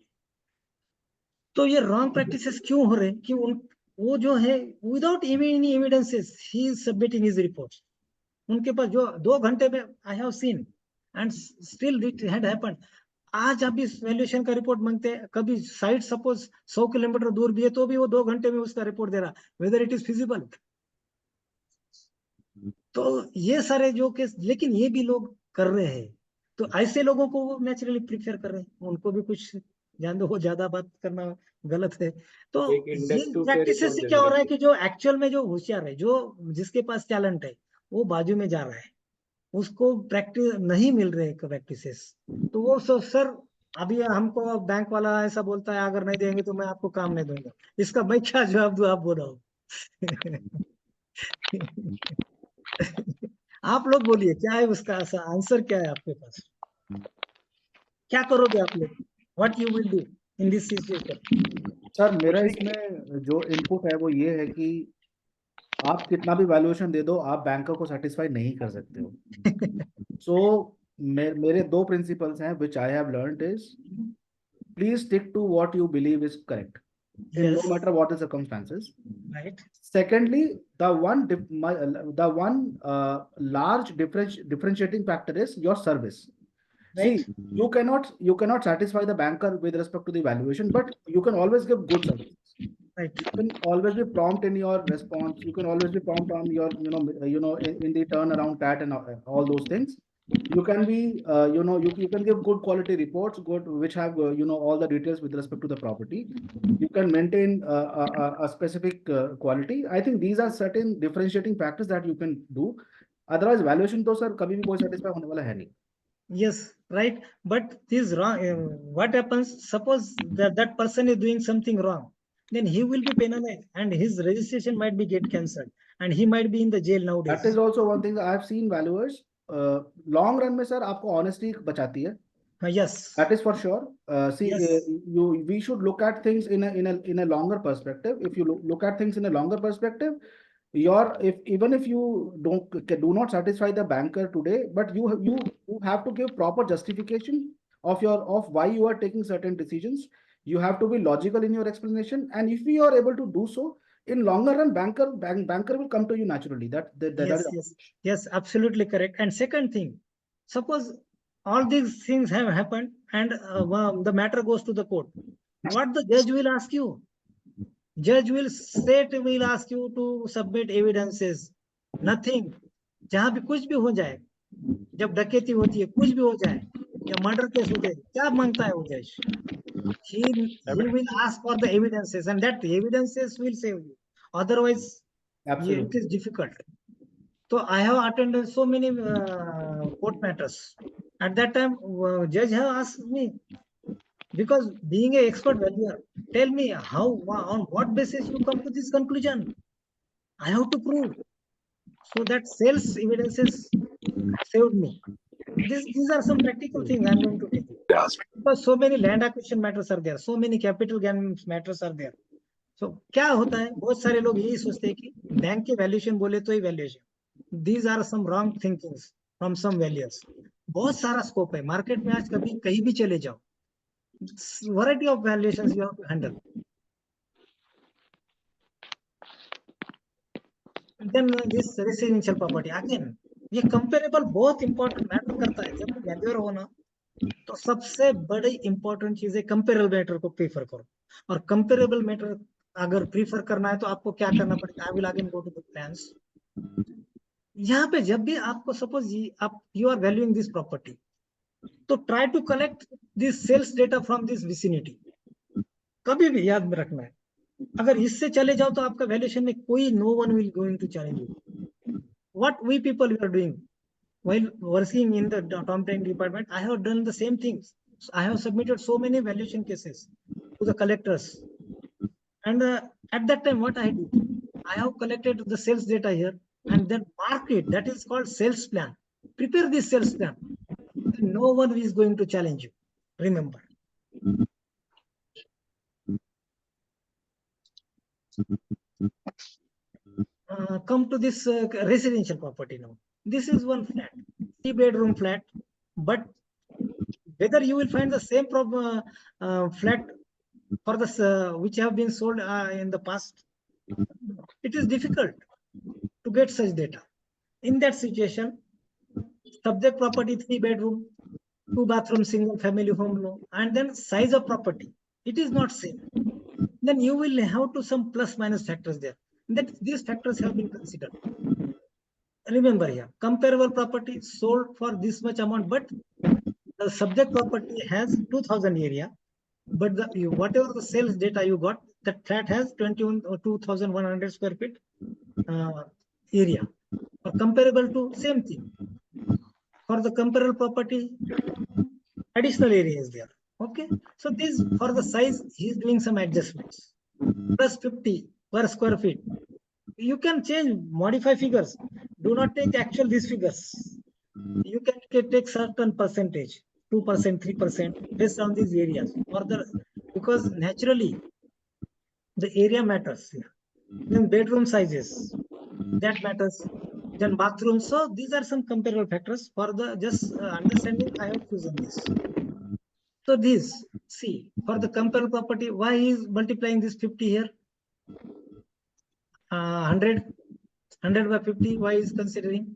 तो ये रॉन्ग प्रैक्टिसेस क्यों हो रहे हैं कि वो जो है without any evidences he is submitting his reports. उनके पास जो 2 घंटे में I have seen and still it had happened. आज आप इस वैल्यूएशन का रिपोर्ट मांगते हैं, कभी साइट सपोज 100 किलोमीटर दूर भी है तो भी वो 2 घंटे में उसका रिपोर्ट दे रहा, वेदर इट इज फिजिबल. तो ये सारे जो केस, लेकिन ये भी लोग कर रहे हैं, तो ऐसे लोगों को वो नेचुरली प्रीफर कर रहे हैं. उनको भी कुछ जान दो, वो ज्यादा बात करना गलत है. तो ये प्रैक्टिसेस से क्या हो रहा है कि जो एक्चुअल में जो होशियार है, जो जिसके पास टैलेंट है, वो बाजू में जा रहा है, उसको प्रैक्टिस नहीं मिल रहे प्रैक्टिसेस. तो वो सर अभी हमको बैंक वाला ऐसा बोलता है, अगर नहीं देंगे तो मैं आपको काम नहीं दूंगा. इसका मैं क्या जवाब दूं, आप बोलो. आप लोग बोलिए क्या है उसका आंसर, क्या है आपके पास? क्या करोगे आप लोग? What you will do in this situation? Sir मेरा इसमें जो इनपुट है वो ये है कि आप कितना भी वैल्यूएशन दे दो, आप बैंकर को सेटिस्फाई नहीं कर सकते हो. सो मेरे 2 प्रिंसिपल्स हैं which I have learned is please stick to what you believe is correct in no matter what the circumstances. Right. Secondly, the one large differentiating factor is your service. Right. See, you cannot satisfy the banker with respect to the valuation, but you can always give good service. Right. You can always be prompt in your response. You can always be prompt on your in the turnaround tat and all those things. You can be you can give good quality reports, which have all the details with respect to the property. You can maintain a specific quality. I think these are certain differentiating factors that you can do. Otherwise valuation तो sir कभी भी कोई satisfy होने वाला है नहीं. Yes, right. But this wrong. What happens? Suppose that person is doing something wrong, then he will be penalized, and his registration might be get cancelled, and he might be in the jail nowadays. That is also one thing I have seen valuers. Long run में sir आपको honesty बचाती है. Yes. That is for sure. See, Yes. We should look at things in a longer perspective. If you look at things in a longer perspective, even if you do not satisfy the banker today, but you have to give proper justification of why you are taking certain decisions. You have to be logical in your explanation, and if you are able to do so, in longer run, banker will come to you naturally. Yes, absolutely correct. And second thing, suppose all these things have happened and the matter goes to the court. What the judge will ask you? Judge will ask you to submit evidences. Nothing. जहां भी कुछ भी हो जाए, जब डकैती होती है, कुछ भी हो जाए या मर्डर केस हो जाए, क्या मांगता है वो जज? He will ask for the evidences, and that evidences will save you. Otherwise, it is difficult. So I have attended so many court matters. At that time, judge have asked me, because being an expert valuer, tell me on what basis you come to this conclusion. I have to prove. So that sales evidences saved me. These are some practical things I'm going to tell you. Because so many land acquisition matters are there, so many capital gain matters are there. So क्या होता है, बहुत सारे लोग यही सोचते हैं कि बैंक के वैल्यूएशन बोले तो ही valuation. These are some wrong thinkings from some valuers. बहुत सारा स्कोप है मार्केट में, आज कभी कहीं भी चले जाओ, variety of valuations you have to handle. Then this residential property again, ये कंपेरेबल बहुत इंपॉर्टेंट मैटर करता है. जब वैल्यूअर हो ना, तो सबसे बड़ी इंपॉर्टेंट चीज है कंपेरेबल मैटर को प्रीफर करो. और कंपेरेबल मैटर अगर प्रीफर करना है तो आपको क्या करना पड़ेगा? I will again go to the plans. यहाँ पे जब भी आपको सपोज आप you are valuing this property, तो try to collect this sales data from this vicinity. कभी भी याद में रखना है, अगर इससे चले जाओ तो आपका वैल्यूएशन में कोई no one will going to challenge you. What we people were doing while working in the accounting department, I have done the same things. I have submitted so many valuation cases to the collectors. And at that time, what I did, I have collected the sales data here and then mark it. That is called sales plan. Prepare this sales plan. No one is going to challenge you. Remember. Come to this residential property now. This is one flat, 3-bedroom flat, but whether you will find the same flat for the which have been sold in the past, it is difficult to get such data. In that situation, subject property 3-bedroom, 2-bathroom, single family home loan, and then size of property, it is not same. Then you will have to some plus minus factors there. That these factors have been considered. Remember here, comparable property sold for this much amount, but the subject property has 2000 area, but whatever the sales data you got, that flat has 21 or 2100 square feet area, or comparable to same thing. For the comparable property, additional area is there. Okay, so this for the size, he is doing some adjustments. Plus 50 per square feet. You can change, modify figures. Do not take actual these figures. You can take certain percentage, 2%, 3%, based on these areas. Because naturally, the area matters here. Then bedroom sizes, that matters. Then bathrooms. So these are some comparable factors for the just understanding. I have chosen this. So this, see, for the comparable property, why is multiplying this 50 here? 100 by 50, why is considering?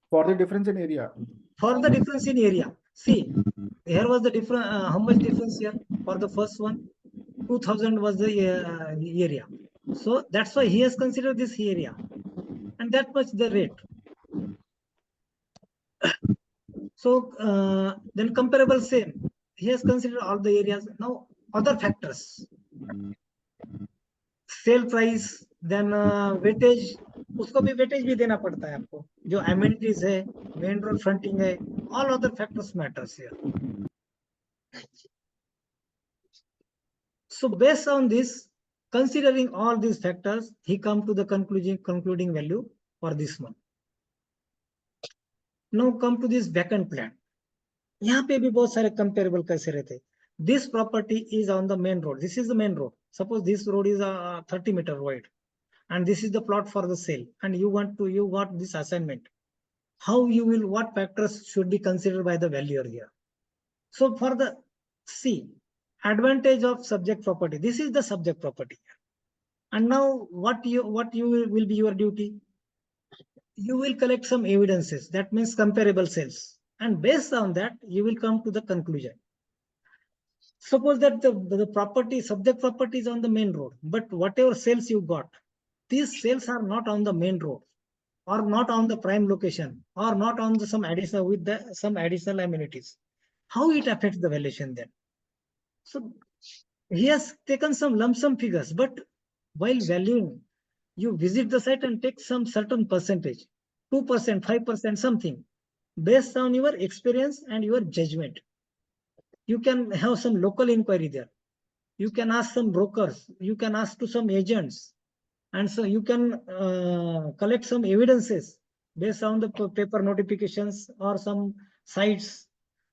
For the difference in area. For the difference in area. See, here was the difference, how much difference here? For the first one, 2000 was the area. So that's why he has considered this area. And that much the rate. So then comparable same. He has considered all the areas. Now other factors. Sale price then weightage, उसको भी weightage भी देना पड़ता है आपको, जो amenities है, main road fronting है, all other factors matters here. So based on this, considering all these factors, he come to the concluding value for this one. Now come to this vacant plan. यहाँ पे भी बहुत सारे comparable कैसे रहते. This property is on the main road. This is the main road. Suppose this road is 30 meter wide, and this is the plot for the sale, and you got this assignment. How you will, what factors should be considered by the valuer here? So for the advantage of subject property, this is the subject property. And now what you will be your duty? You will collect some evidences, that means comparable sales, and based on that you will come to the conclusion. Suppose that the property, subject property is on the main road, but whatever sales you got, these sales are not on the main road, or not on the prime location, or not on the some additional amenities. How it affects the valuation then? So he has taken some lump sum figures, but while valuing, you visit the site and take some certain percentage, 2%, 5%, something, based on your experience and your judgment. You can have some local inquiry there. You can ask some brokers. You can ask to some agents. And so you can collect some evidences based on the paper notifications or some sites.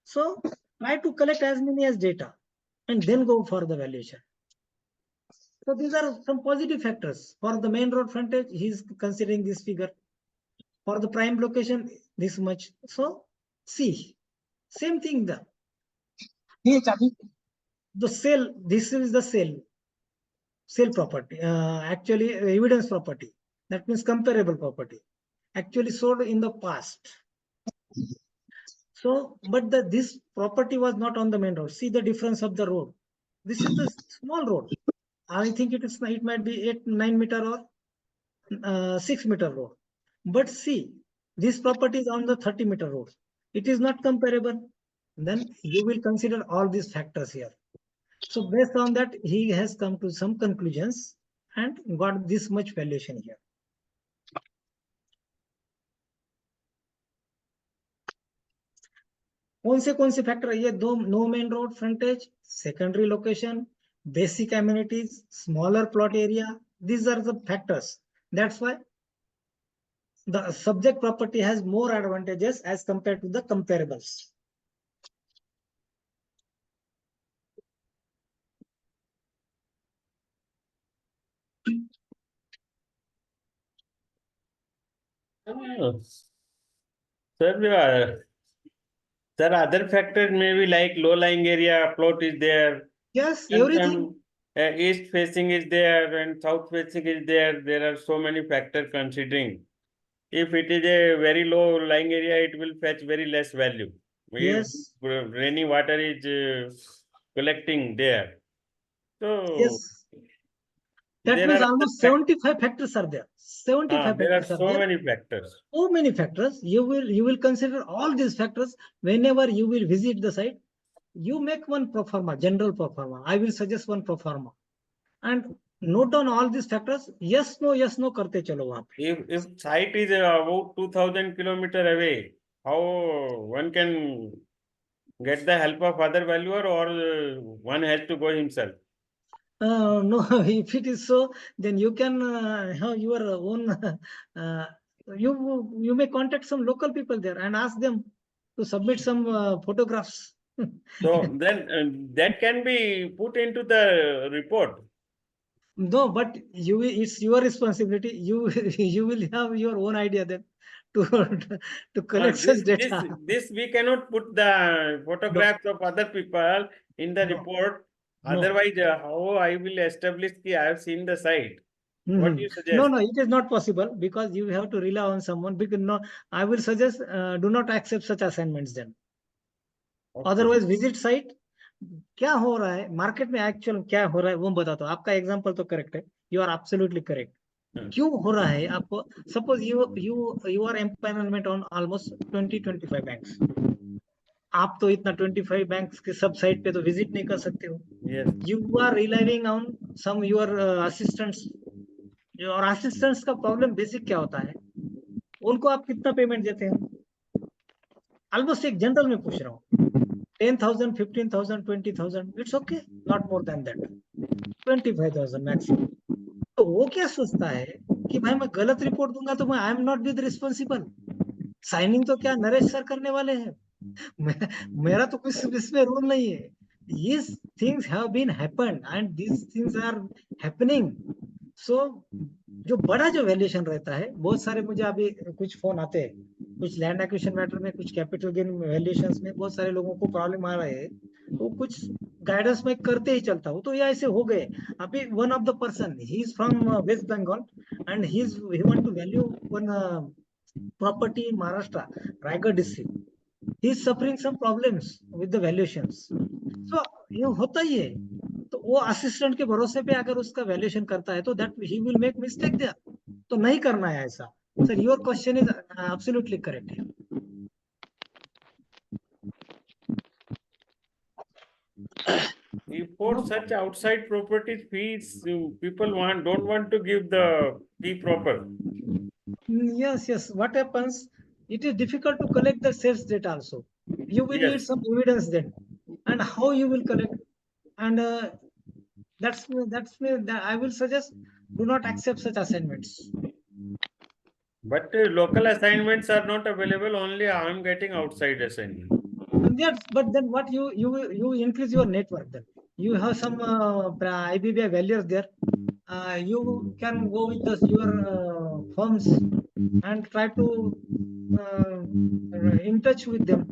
So try to collect as many as data and then go for the valuation. So these are some positive factors. For the main road frontage, he is considering this figure. For the prime location, this much. So see, same thing there. The sale, this is the sale property, actually evidence property. That means comparable property, actually sold in the past. So, but this property was not on the main road. See the difference of the road. This is the small road. I think it might be 8-9 meter or 6 meter road. But see, this property is on the 30 meter road. It is not comparable. Then you will consider all these factors here. So based on that, he has come to some conclusions and got this much valuation here. कौन से factor है ये? दो, no main road frontage, secondary location, basic amenities, smaller plot area, these are the factors. That's why the subject property has more advantages as compared to the comparables. Sir, other factors may be like low-lying area, plot is there. Yes, And everything. east facing is there and south facing is there. There are so many factors considering. If it is a very low lying area, it will fetch very less value. Yes. If rainy water is collecting there. So Yes. That there means are almost 75 factors are there. 75 there are factors are so there. many factors. So many factors. You will consider all these factors whenever you will visit the site. You make one pro forma, general pro forma. I will suggest one pro forma, and note down all these factors. Yes, no करते चलो वहाँ पे. If site is about 2000 kilometer away, how one can get the help of other valuer, or one has to go himself? No, if it is so, then you can have your own. You may contact some local people there and ask them to submit some photographs. So then that can be put into the report. No, but it's your responsibility. You will have your own idea then to collect such data. This we cannot put the photographs of other people in the report. No. Otherwise, how I will establish that I have seen the site? What do you suggest? No, it is not possible because you have to rely on someone. Because no, I will suggest do not accept such assignments then. Okay. Otherwise, visit site. क्या हो रहा है market में actual क्या हो रहा है वो बताता हूँ. आपका एग्जांपल तो करेक्ट है. You are absolutely correct. क्यों हो रहा है आपको? Suppose you are empanelment on almost 20-25 banks. आप तो इतना 25 बैंक्स के सब साइट पे तो विजिट नहीं कर सकते हो. You are relying on some your assistants. और असिस्टेंट्स का प्रॉब्लम बेसिक क्या होता है? उनको आप कितना पेमेंट देते हैं? ऑलमोस्ट एक जनरल में पूछ रहा हूँ. 10,000, 15,000, 20,000. It's okay, not more than that. 25,000 maximum. तो वो क्या सोचता है कि भाई मैं गलत रिपोर्ट दूंगा तो मैं I am not with responsible. Signing तो क्या नरेश सर करने वाले हैं. मेरा तो कुछ इसमें रोल नहीं है. These things have been happened and these things are happening. So जो बड़ा जो वैल्यूएशन रहता है, बहुत सारे मुझे अभी कुछ फोन आते हैं, कुछ लैंड एक्विजिशन मैटर में, कुछ कैपिटल गेन वैल्यूएशंस में बहुत सारे लोगों को प्रॉब्लम आ रहे हैं. तो कुछ गाइडेंस में करते ही चलता हूँ. तो ये ऐसे हो गए. अभी one of the person, he is from West Bengal and he want to value one property in Maharashtra, Raigad district. he is suffering some problems with the valuations. So ये होता ही है. तो वो असिस्टेंट के भरोसे पे अगर उसका वैल्यूएशन करता है तो that he will make mistake there. तो नहीं करना है ऐसा. Sir your question is absolutely correct. For such outside properties fees, people don't want to give the fee proper. Yes. What happens? It is difficult to collect the sales data also. You will need some evidence then, and how you will collect. And that's I will suggest do not accept such assignments. But local assignments are not available. Only I am getting outside assignment. Yes, but then what you increase your network then. You have some IBBI valuers there. You can go with your firms and try to in touch with them.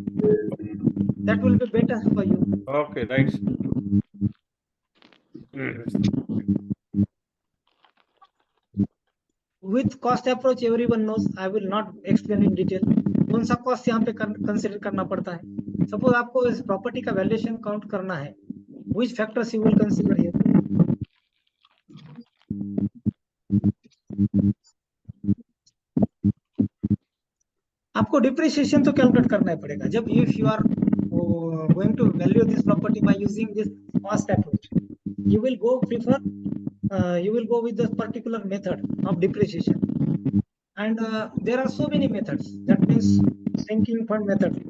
That will be better for you. Okay, right. With cost approach, everyone knows. I will not explain in detail. कौन सा cost यहाँ पे consider करना पड़ता है? Suppose आपको इस property का वैल्यूएशन काउंट करना है. Which factors you will consider here? आपको डिप्रिसिएशन तो कैलकुलेट करना ही पड़ेगा. जब if you are going to value this property by using this cost approach, you will go with the particular method of depreciation. And there are so many methods. That means sinking fund method,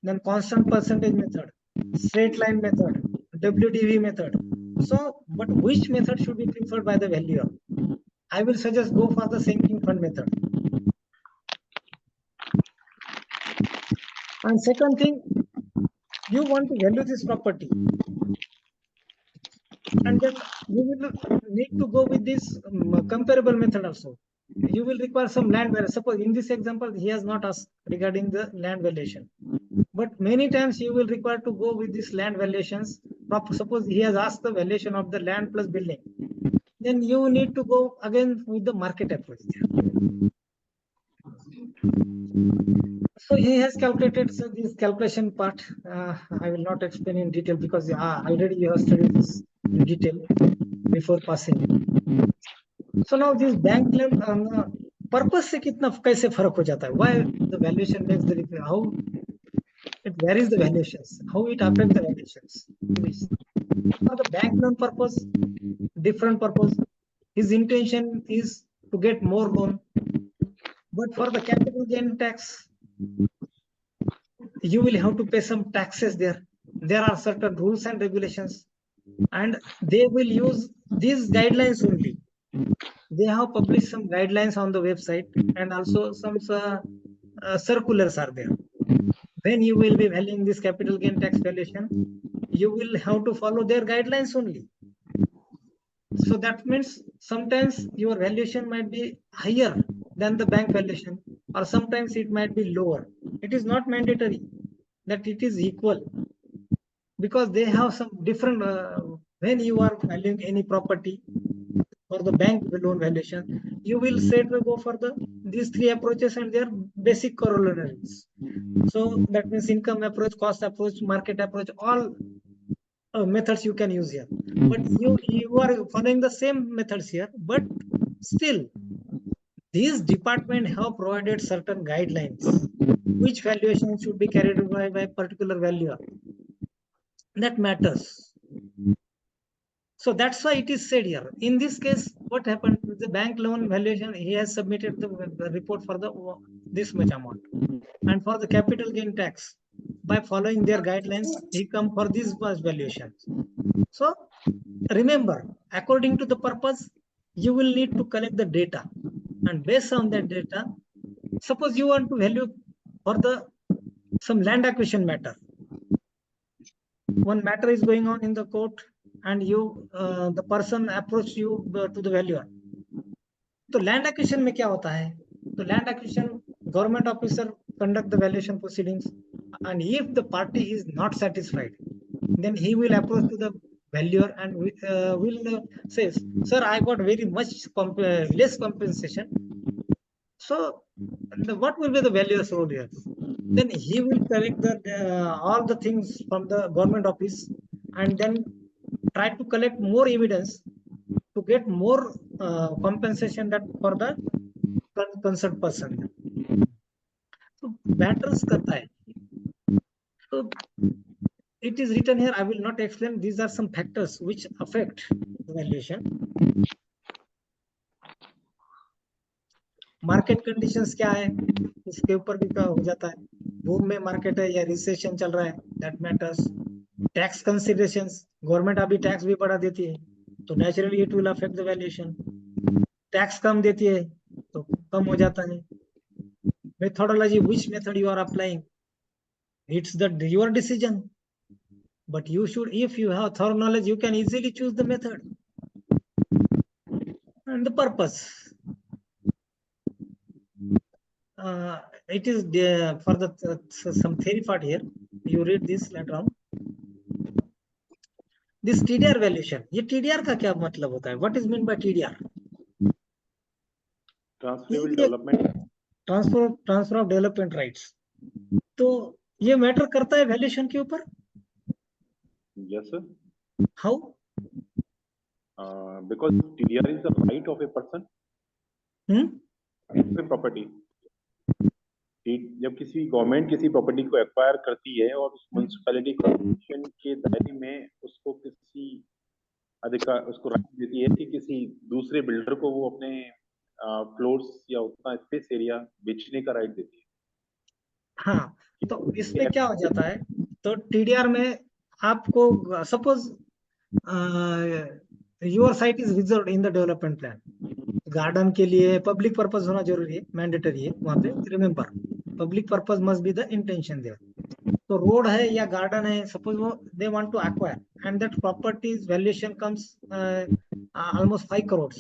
then constant percentage method, straight line method, WDV method. So, but which method should be preferred by the valuer? I will suggest go for the sinking fund method. And second thing, you want to value this property, and then you will need to go with this comparable method also. You will require some land value. Suppose in this example, he has not asked regarding the land valuation, but many times you will require to go with this land valuations. Suppose he has asked the valuation of the land plus building, then you need to go again with the market approach. So he has calculated this calculation part. I will not explain in detail because already you have studied this in detail before passing. So now this bank loan purpose से कितना कैसे फर्क हो जाता है? Why the valuation makes the difference? How it varies the valuations? How it affects the valuations? For the bank loan purpose, different purpose. His intention is to get more loan. But for the capital gain tax, you will have to pay some taxes there. There are certain rules and regulations, and they will use these guidelines only. They have published some guidelines on the website, and also some circulars are there. When you will be valuing this capital gain tax valuation, you will have to follow their guidelines only. So that means sometimes your valuation might be higher than the bank valuation, or sometimes it might be lower. It is not mandatory that it is equal, because they have some different, when you are valuing any property for the bank loan valuation, you will straightway go for these three approaches and their basic corollaries. So that means income approach, cost approach, market approach, all methods you can use here. But you are following the same methods here, but still these department have provided certain guidelines which valuation should be carried by particular valuer. That matters. So that's why it is said here. In this case, what happened with the bank loan valuation? He has submitted the report for this much amount, and for the capital gain tax, by following their guidelines, he come for this much valuation. So remember, according to the purpose, you will need to collect the data, and based on that data, suppose you want to value for some land acquisition matter. One matter is going on in the court, and the person approached you to the valuer. तो land acquisition में क्या होता है? तो land acquisition, government officer conduct the valuation proceedings, and if the party is not satisfied, then he will approach to the valuer and will say, "Sir, I got very much less compensation. So, what will be the valuer's role here?" Then he will collect all the things from the government office, and then try to collect more evidence to get more compensation that for the concerned person. So matters करता है. So it is written here. I will not explain. These are some factors which affect the valuation. Market conditions क्या है, इसके ऊपर भी हो जाता है. बूम में मार्केट है या रिसेशन चल रहा है, that matters. Tax considerations, government अभी टैक्स भी बढ़ा देती है, तो naturally it will affect the valuation. Tax कम देती है तो कम हो जाता है. Methodology, which method you are applying, it's your decision, but you should, if you have thorough knowledge, you can easily choose the method. And the purpose, it is for some theory part here. You read this later on. This TDR valuation, ये TDR का क्या मतलब होता है? What is meant by TDR? Transferable development. Transfer of development rights. तो ये matter करता है वैल्यूएशन के ऊपर? Yes, sir. How? Because TDR is the right of a person. A property. जब किसी गवर्नमेंट किसी प्रॉपर्टी को एक्वायर करती है और उस म्युनिसिपैलिटी कॉर्पोरेशन के दायरे में उसको किसी अधिकार उसको राइट देती है कि किसी दूसरे बिल्डर को वो अपने फ्लोर्स या उतना स्पेस एरिया बेचने का राइट देती है। हाँ, तो इसमें क्या हो जाता है, तो टीडीआर में आपको suppose your site is reserve in the development plan, garden के लिए पब्लिक पर्पज होना जरूरी है, मैंडेटरी है वहां पे, remember public purpose must be the intention there. तो रोड है या गार्डन है, सपोज वो they want to acquire and that properties valuation comes almost 5 crores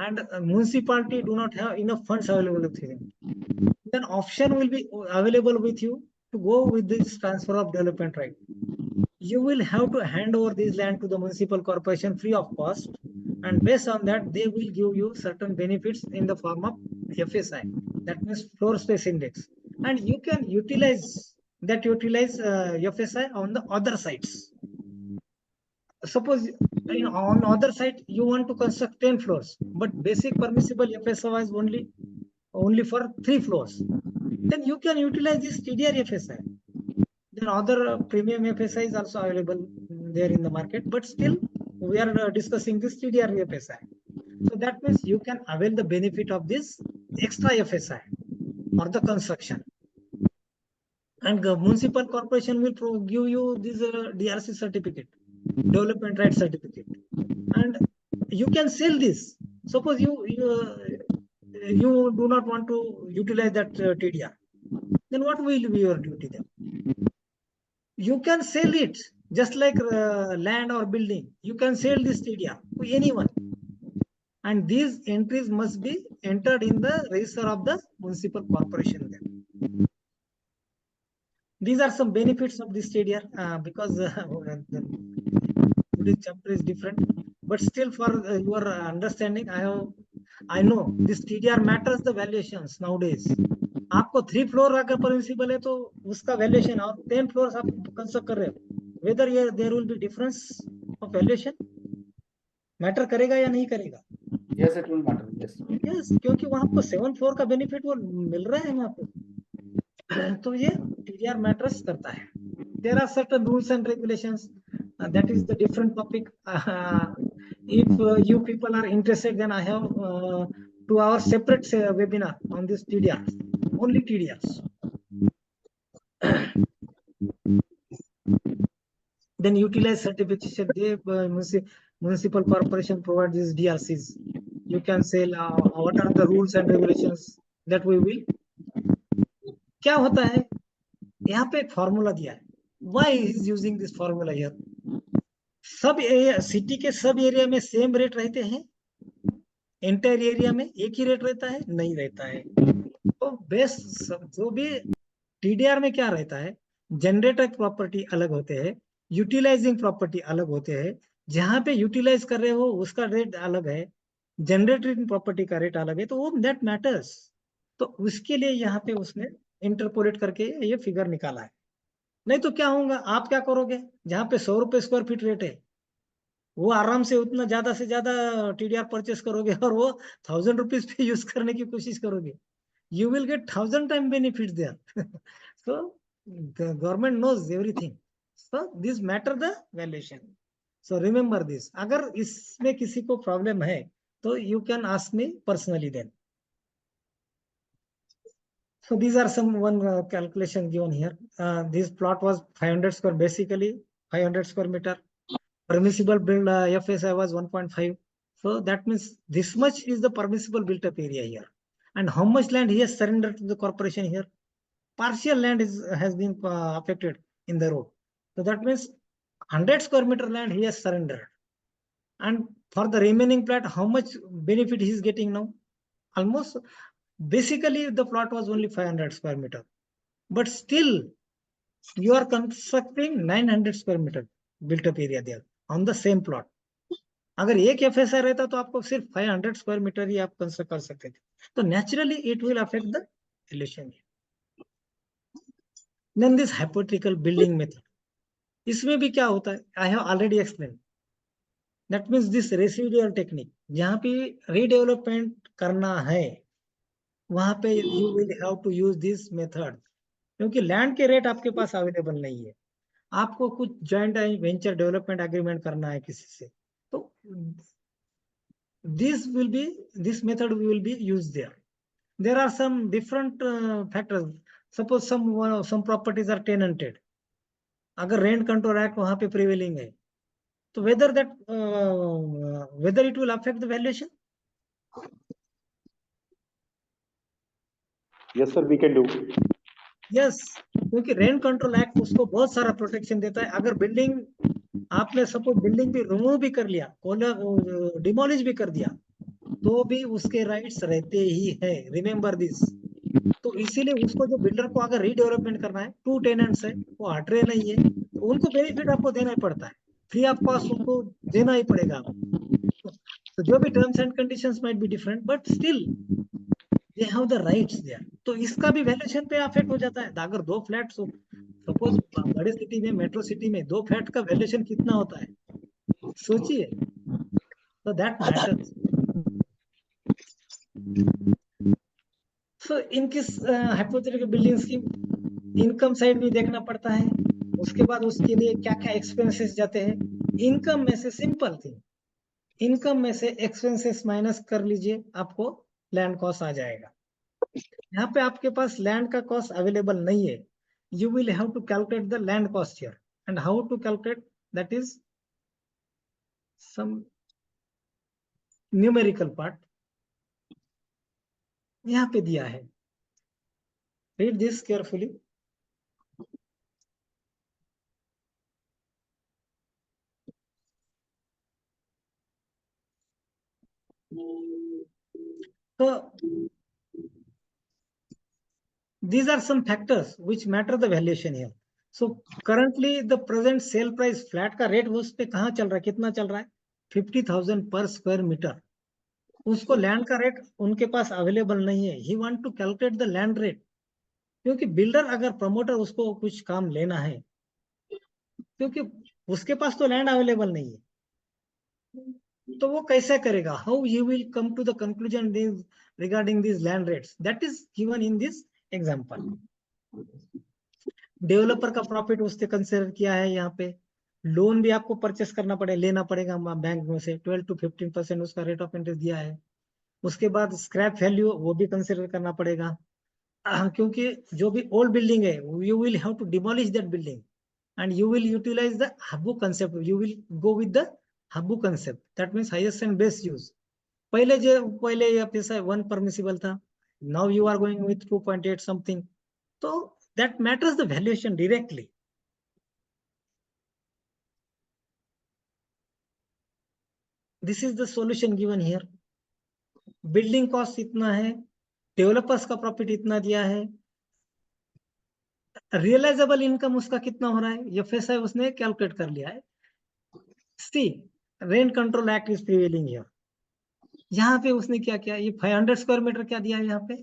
and municipality do not have enough funds available with them, then option will be available with you to go with this transfer of development right. You will have to hand over this land to the municipal corporation free of cost, and based on that they will give you certain benefits in the form of FSI, that means floor space index, and you can utilize FSI on the other sites. Suppose on other side you want to construct 10 floors, but basic permissible FSI is only for 3 floors, then you can utilize this TDR FSI. Then other premium FSI is also available there in the market, but still we are discussing this TDR FSI. So that means you can avail the benefit of this extra FSI or the construction. And the municipal corporation will give you this DRC certificate, development right certificate, and you can sell this. Suppose you do not want to utilize that TDR, then what will be your duty then? You can sell it just like land or building. You can sell this TDR to anyone, and these entries must be entered in the register of the municipal corporation then. These are some benefits of this TDR because today's chapter is different, but still for your understanding, I know this TDR matters the valuations nowadays. आपको 3 floor अगर permissible है तो उसका valuation, और 10 floors आप construct कर रहे हो, whether there will be difference of valuation, matter करेगा या नहीं करेगा? Yes, it will matter. Yes. Yes, क्योंकि वहां आपको 7 फ्लोर का बेनिफिट वो मिल रहा है वहां पे। तो ये TDR मैटर्स करता है। There are certain rules and regulations. That is the different topic. If you people are interested, then I have 2 hours separate webinar on this TDR, only TDRs. Then utilize certification. Municipal corporation provide these DRCs. You can sell. What are the rules and regulations that we will? क्या होता है यहाँ पे एक formula दिया है. Why is using this formula here? सब city के सब एरिया में सेम रेट रहते हैं? एंटायर एरिया में एक ही रेट रहता है? नहीं रहता है. तो बेस जो भी टीडीआर में क्या रहता है, जनरेटर प्रॉपर्टी अलग होते हैं, यूटिलाइजिंग प्रॉपर्टी अलग होते हैं. जहां पे यूटिलाइज कर रहे हो उसका रेट अलग है, जनरेटिंग प्रॉपर्टी का रेट अलग है, तो वो दैट मैटर्स. तो उसके लिए यहाँ पे उसने इंटरपोलेट करके ये फिगर निकाला है. नहीं तो क्या होगा, आप क्या करोगे, जहाँ पे 100 रुपए स्क्वायर फीट रेट है वो आराम से उतना ज्यादा से ज्यादा टीडीआर परचेस करोगे और वो 1000 रुपीज पे यूज करने की कोशिश करोगे. You will get 1000 times benefits there. So the government knows everything. So this matter the valuation. So remember this. अगर इसमें किसी को प्रॉब्लम है तो you can ask me personally then. So these are some calculation given here. This plot was 500 square, basically 500 square meter. Permissible build FSI was 1.5. So that means this much is the permissible built up area here. And how much land he has surrendered to the corporation here? Partial land has been affected in the road. So that means 100 square meter land he has surrendered. And for the remaining plot, how much benefit he is getting now? Almost, basically the plot was only 500 square meter. But still, you are constructing 900 square meter built up area there on the same plot. अगर एक FSI रहता तो आपको सिर्फ 500 square metre ही आप construct कर सकते थे. तो naturally it will affect the valuation. Then this hypothetical building method, इसमें भी क्या होता है, I have already explain. That means this residual technique, जहां पे रीडेवलपमेंट करना है वहां पे you will have to use this method, क्योंकि लैंड के रेट आपके पास अवेलेबल नहीं है। आपको कुछ जॉइंट वेंचर डेवलपमेंट एग्रीमेंट करना है किसी से, तो this method will be used there. There are some different factors. Suppose some properties are tenanted. अगर रेंट कंट्रोल एक्ट वहां पे प्रिवेलिंग है, तो whether it will affect the valuation? Yes, sir, we can do. Yes, क्योंकि rent control act उसको बहुत सारा protection देता है। अगर बिल्डिंग आपने सपोज बिल्डिंग भी रिमूव भी कर लिया, डिमोलिश भी कर दिया, तो भी उसके राइट्स रहते ही है, रिमेम्बर दिस। तो इसीलिए उसको जो बिल्डर को अगर रीडेवलपमेंट करना है, 2 टेनेंट्स है, वो हट रहे नहीं है, तो उनको बेनिफिट आपको देना ही पड़ता है, फ्री ऑफ कॉस्ट उनको देना ही पड़ेगा। तो जो भी terms and conditions might be different, but still they have the rights there. तो इसका भी वैल्यूएशन पे अफेक्ट हो जाता है। अगर 2 फ्लैट्स हो, सपोज बड़े सिटी में, मेट्रो सिटी में 2 फ्लैट का वैल्यूएशन कितना होता है, सोचिए। तो दैट मैटर्स। सो इनकी हाइपोथेटिकल बिल्डिंग्स की इनकम साइड भी देखना पड़ता है। उसके बाद उसके लिए क्या क्या एक्सपेंसेस जाते हैं। इनकम में से सिंपल थिंग, इनकम में से एक्सपेंसेस माइनस कर लीजिए, आपको लैंड कॉस्ट आ जाएगा। यहाँ पे आपके पास लैंड का कॉस्ट अवेलेबल नहीं है, you will have to calculate the land cost here. And how to calculate, that is some numerical part यहाँ पे दिया है। Read this carefully. So these are some factors which matter the valuation here. So currently the present sale price flat का rate उस पे कहाँ चल रहा है, कितना चल रहा है, 50,000 पर स्क्वायर मीटर। उसको लैंड का रेट उनके पास अवेलेबल नहीं है। He want to calculate the land rate, क्योंकि बिल्डर अगर प्रमोटर उसको कुछ काम लेना है, क्योंकि उसके पास तो लैंड अवेलेबल नहीं है, तो वो कैसे करेगा, how you will come to the conclusion regarding this land rates, that is given in this example. Developer का प्रॉफिट उसने कंसिडर किया है। यहाँ पे लोन भी आपको परचेस करना लेना पड़ेगा बैंक में से, 12 to 15% उसका रेट ऑफ इंटरेस्ट दिया है। उसके बाद स्क्रैप वैल्यू वो भी कंसिडर करना पड़ेगा, क्योंकि जो भी ओल्ड बिल्डिंग है, you will have to demolish that building and you will utilize the HBU concept, you will go with the HBU concept, that means highest and best use. पहले ये पैसा 1 परमिसिबल था, now you are going with 2.8 something, तो that matters the valuation directly. This is the solution given here. Building cost इतना है, developers का profit इतना दिया है, रियलाइजेबल इनकम उसका कितना हो रहा है, ये फैसा उसने कैलकुलेट कर लिया है। See rent control act is prevailing here. यहाँ पे उसने क्या किया, ये 500 स्क्वायर मीटर क्या दिया है, यहाँ पे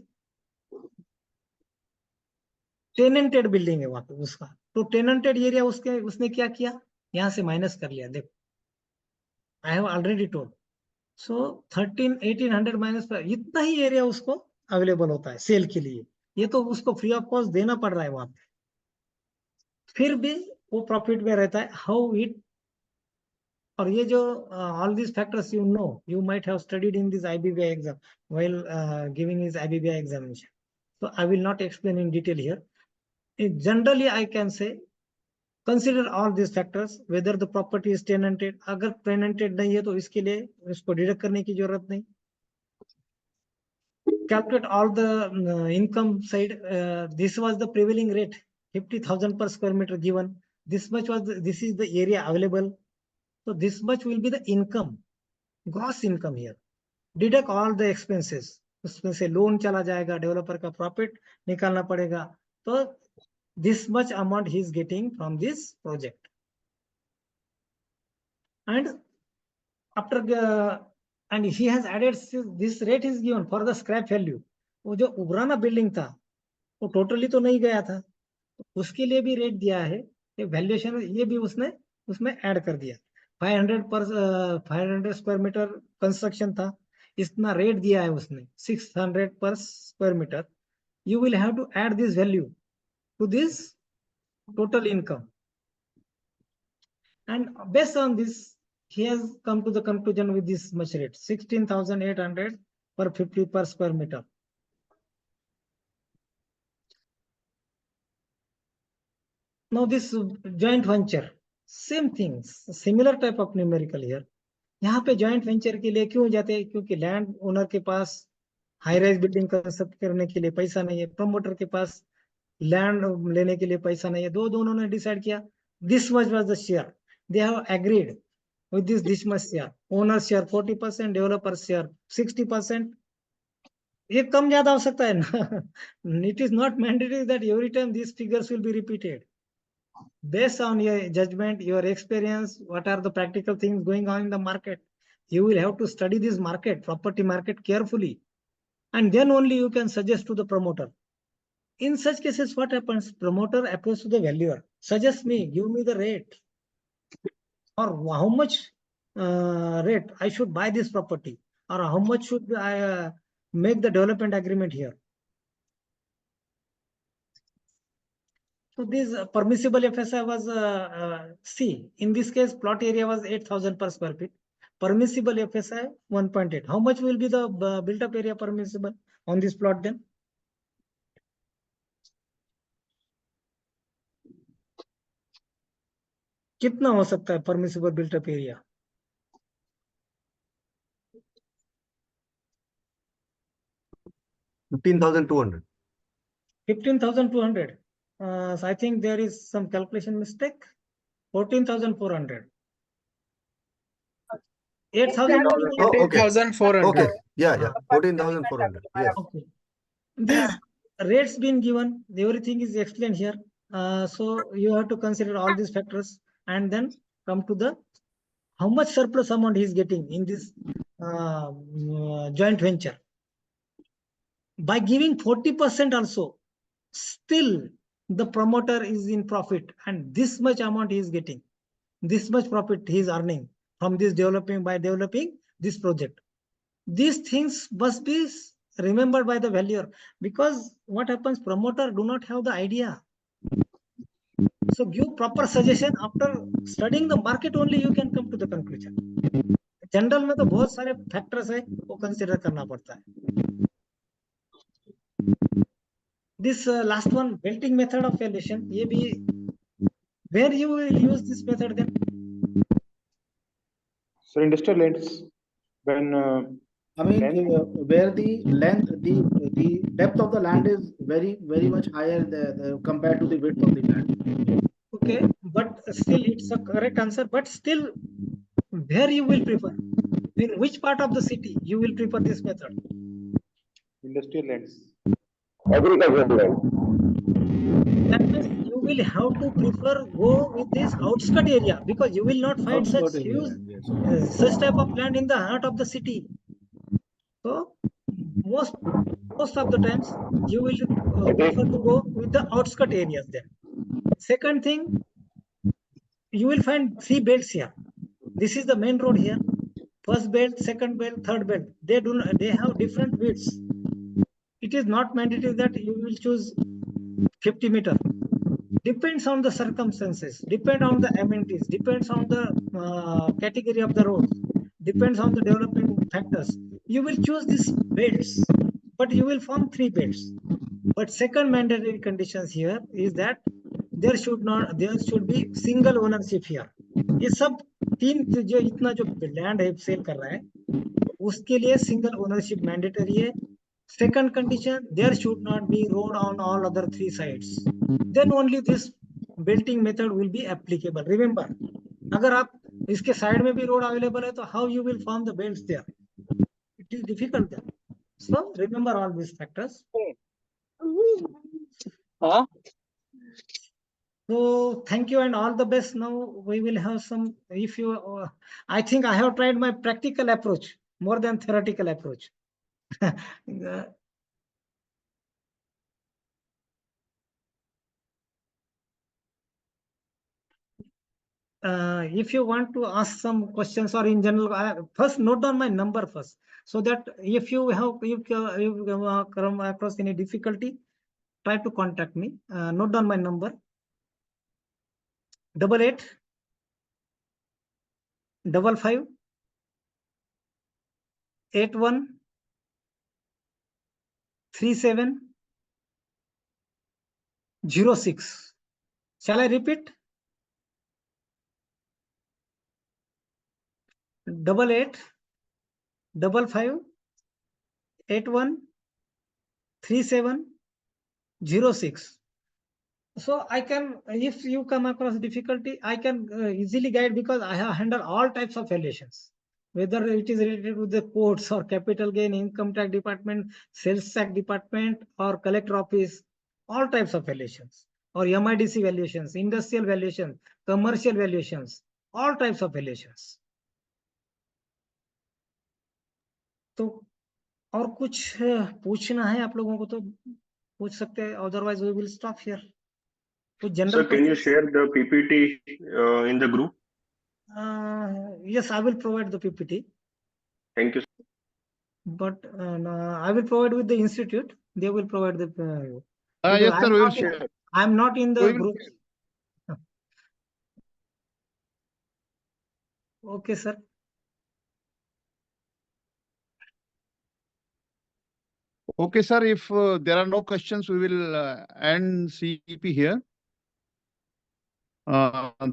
टेनेंटेड बिल्डिंग है वहां पे उसका, तो टेनेंटेड एरिया उसने क्या किया, यहाँ से माइनस कर लिया। देखो, आई have already told. So 1800 minus पर इतना ही एरिया उसको अवेलेबल होता है सेल के लिए। ये तो उसको फ्री ऑफ कॉस्ट देना पड़ रहा है वहां पे, फिर भी वो प्रॉफिट में रहता है। हाउ इट, और ये जो all this factors you might have studied in this IBBI exam while giving his IBBI examination, so I will not explain in detail here. Generally I can say consider all these factors, whether the property is tenanted, अगर tenanted नहीं है तो इसके लिए इसको deduct करने की जरूरत नहीं। Calculate all the income side. This was the prevailing rate, 50,000 per square meter given. This is the area available. So this much will be the income, gross income here. Deduct all the expenses. उसमें से loan चला जाएगा, developer का profit निकालना पड़ेगा, तो this much amount he is getting from this project. And after and he has added this rate is given for the scrap value. वो जो उबराना बिल्डिंग था वो टोटली तो नहीं गया था, तो उसके लिए भी रेट दिया है, वैल्यूएशन ये भी उसने उसमें ऐड कर दिया। 500 स्क्वायर मीटर कंस्ट्रक्शन था, इतना रेट दिया है उसने 600 per square meter, you will have to add this value to this total income, and based on this he has come to the conclusion with this much rate 16,800 per 50 per square meter. Now this joint venture, same things, similar type of numerical here. यहाँ पे joint venture के लिए क्यों जाते हैं? क्योंकि land owner के पास high rise building construct करने के लिए पैसा नहीं है, प्रमोटर के पास लैंड लेने के लिए पैसा नहीं है, दोनों ने डिसाइड किया this much was the share, they have agreed with this much share, owner share 40%, developer share 60%. ये कम ज्यादा हो सकता है ना. It is not mandatory that every time these figures will be repeated. Based on your judgment, your experience, what are the practical things going on in the market, you will have to study this market, property market carefully, and then only you can suggest to the promoter. In such cases, what happens? Promoter approaches to the valuer, suggest me, give me the rate, or how much rate I should buy this property, or how much should I make the development agreement here. So this permissible FSI was C. In this case, plot area was 8,000 per square feet. Permissible FSI 1.8. How much will be the built-up area permissible on this plot then? कितना हो सकता है permissible built-up area? 15,200. 15,200. So I think there is some calculation mistake. 14,400. 8,000. Oh, okay. 14,400. Okay. Yeah. 14,400. Yes. Okay. These rates been given, everything is explained here. So you have to consider all these factors and then come to the how much surplus amount he is getting in this joint venture. By giving 40% also, still the promoter is in profit, and this much amount he is getting, this much profit he is earning from this by developing this project. These things must be remembered by the valuer, because what happens, promoter do not have the idea. So give proper suggestion. After studying the market only you can come to the conclusion. General में तो बहुत सारे factors है वो consider करना पड़ता है. This last one, belting method of valuation, ये भी where you will use this method then? So industrial lands, when I mean, where the length, the depth of the land is very much higher compared to the width of the land. Okay, but still it's a correct answer. But still, where you will prefer? In which part of the city you will prefer this method? industrial lands. Agricultural land. That means you will have to prefer go with this outskirt area, because you will not find such huge such type of land in the heart of the city. So most of the times you will prefer to go with the outskirt areas there. Second thing, you will find 3 belts here. This is the main road here. First belt, second belt, third belt. They have different widths. It is not mandatory that you will choose 50 meter. Depends on the circumstances, depend on the amenities, depends on the category of the road, depends on the developing factors. You will choose these belts, but you will form 3 belts. But second mandatory conditions here is that there should be single ownership here. ये सब 3 जो इतना जो land है cell कर रहा है उसके लिए सिंगल ओनरशिप मैंडेटरी है. Second condition, there should not be road on all other 3 sides. Then only this belting method will be applicable. Remember, अगर आप इसके साइड में भी रोड अवेलेबल है तो how you will form the belts there? It is difficult there. So remember all these factors. So thank you and all the best. Now we will have some, if you I think I have tried my practical approach more than theoretical approach. if you want to ask some questions or in general, first note down my number first, so that if you come across any difficulty, try to contact me. Note down my number: 88 55 81 37 06. Shall I repeat? 88 55 81 37 06. So I can, if you come across difficulty, I can easily guide, because I have handled all types of valuations, whether it is related with the courts or capital gain, income tax department, sales tax department, or collector office, all types of valuations, or MIDC valuations, industrial valuations, commercial valuations, all types of valuations. तो और कुछ पूछना है आप लोगों को तो पूछ सकते हैं, otherwise we will stop here. Sir, can you share the PPT in the group? Yes, I will provide the PPT. Thank you. But I will provide with the institute. They will provide the. Yes, sir, we will share. I'm not in the group. Okay, sir. Okay, sir. If there are no questions, we will end CEP here.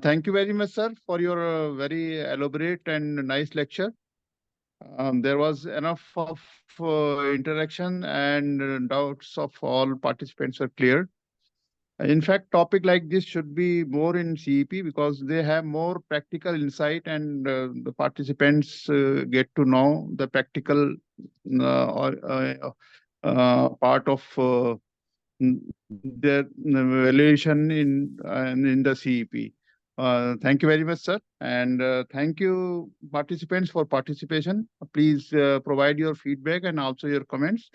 Thank you very much, sir, for your very elaborate and nice lecture. There was enough of interaction, and doubts of all participants are cleared. In fact, topic like this should be more in CEP, because they have more practical insight, and the participants get to know the practical part of their valuation in the CEP. Thank you very much, sir. And thank you, participants, for participation. Please provide your feedback and also your comments.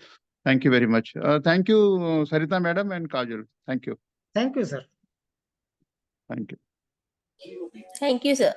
Thank you very much. Thank you, Sarita Madam and Kajal. Thank you. Thank you, sir. Thank you. Thank you, sir.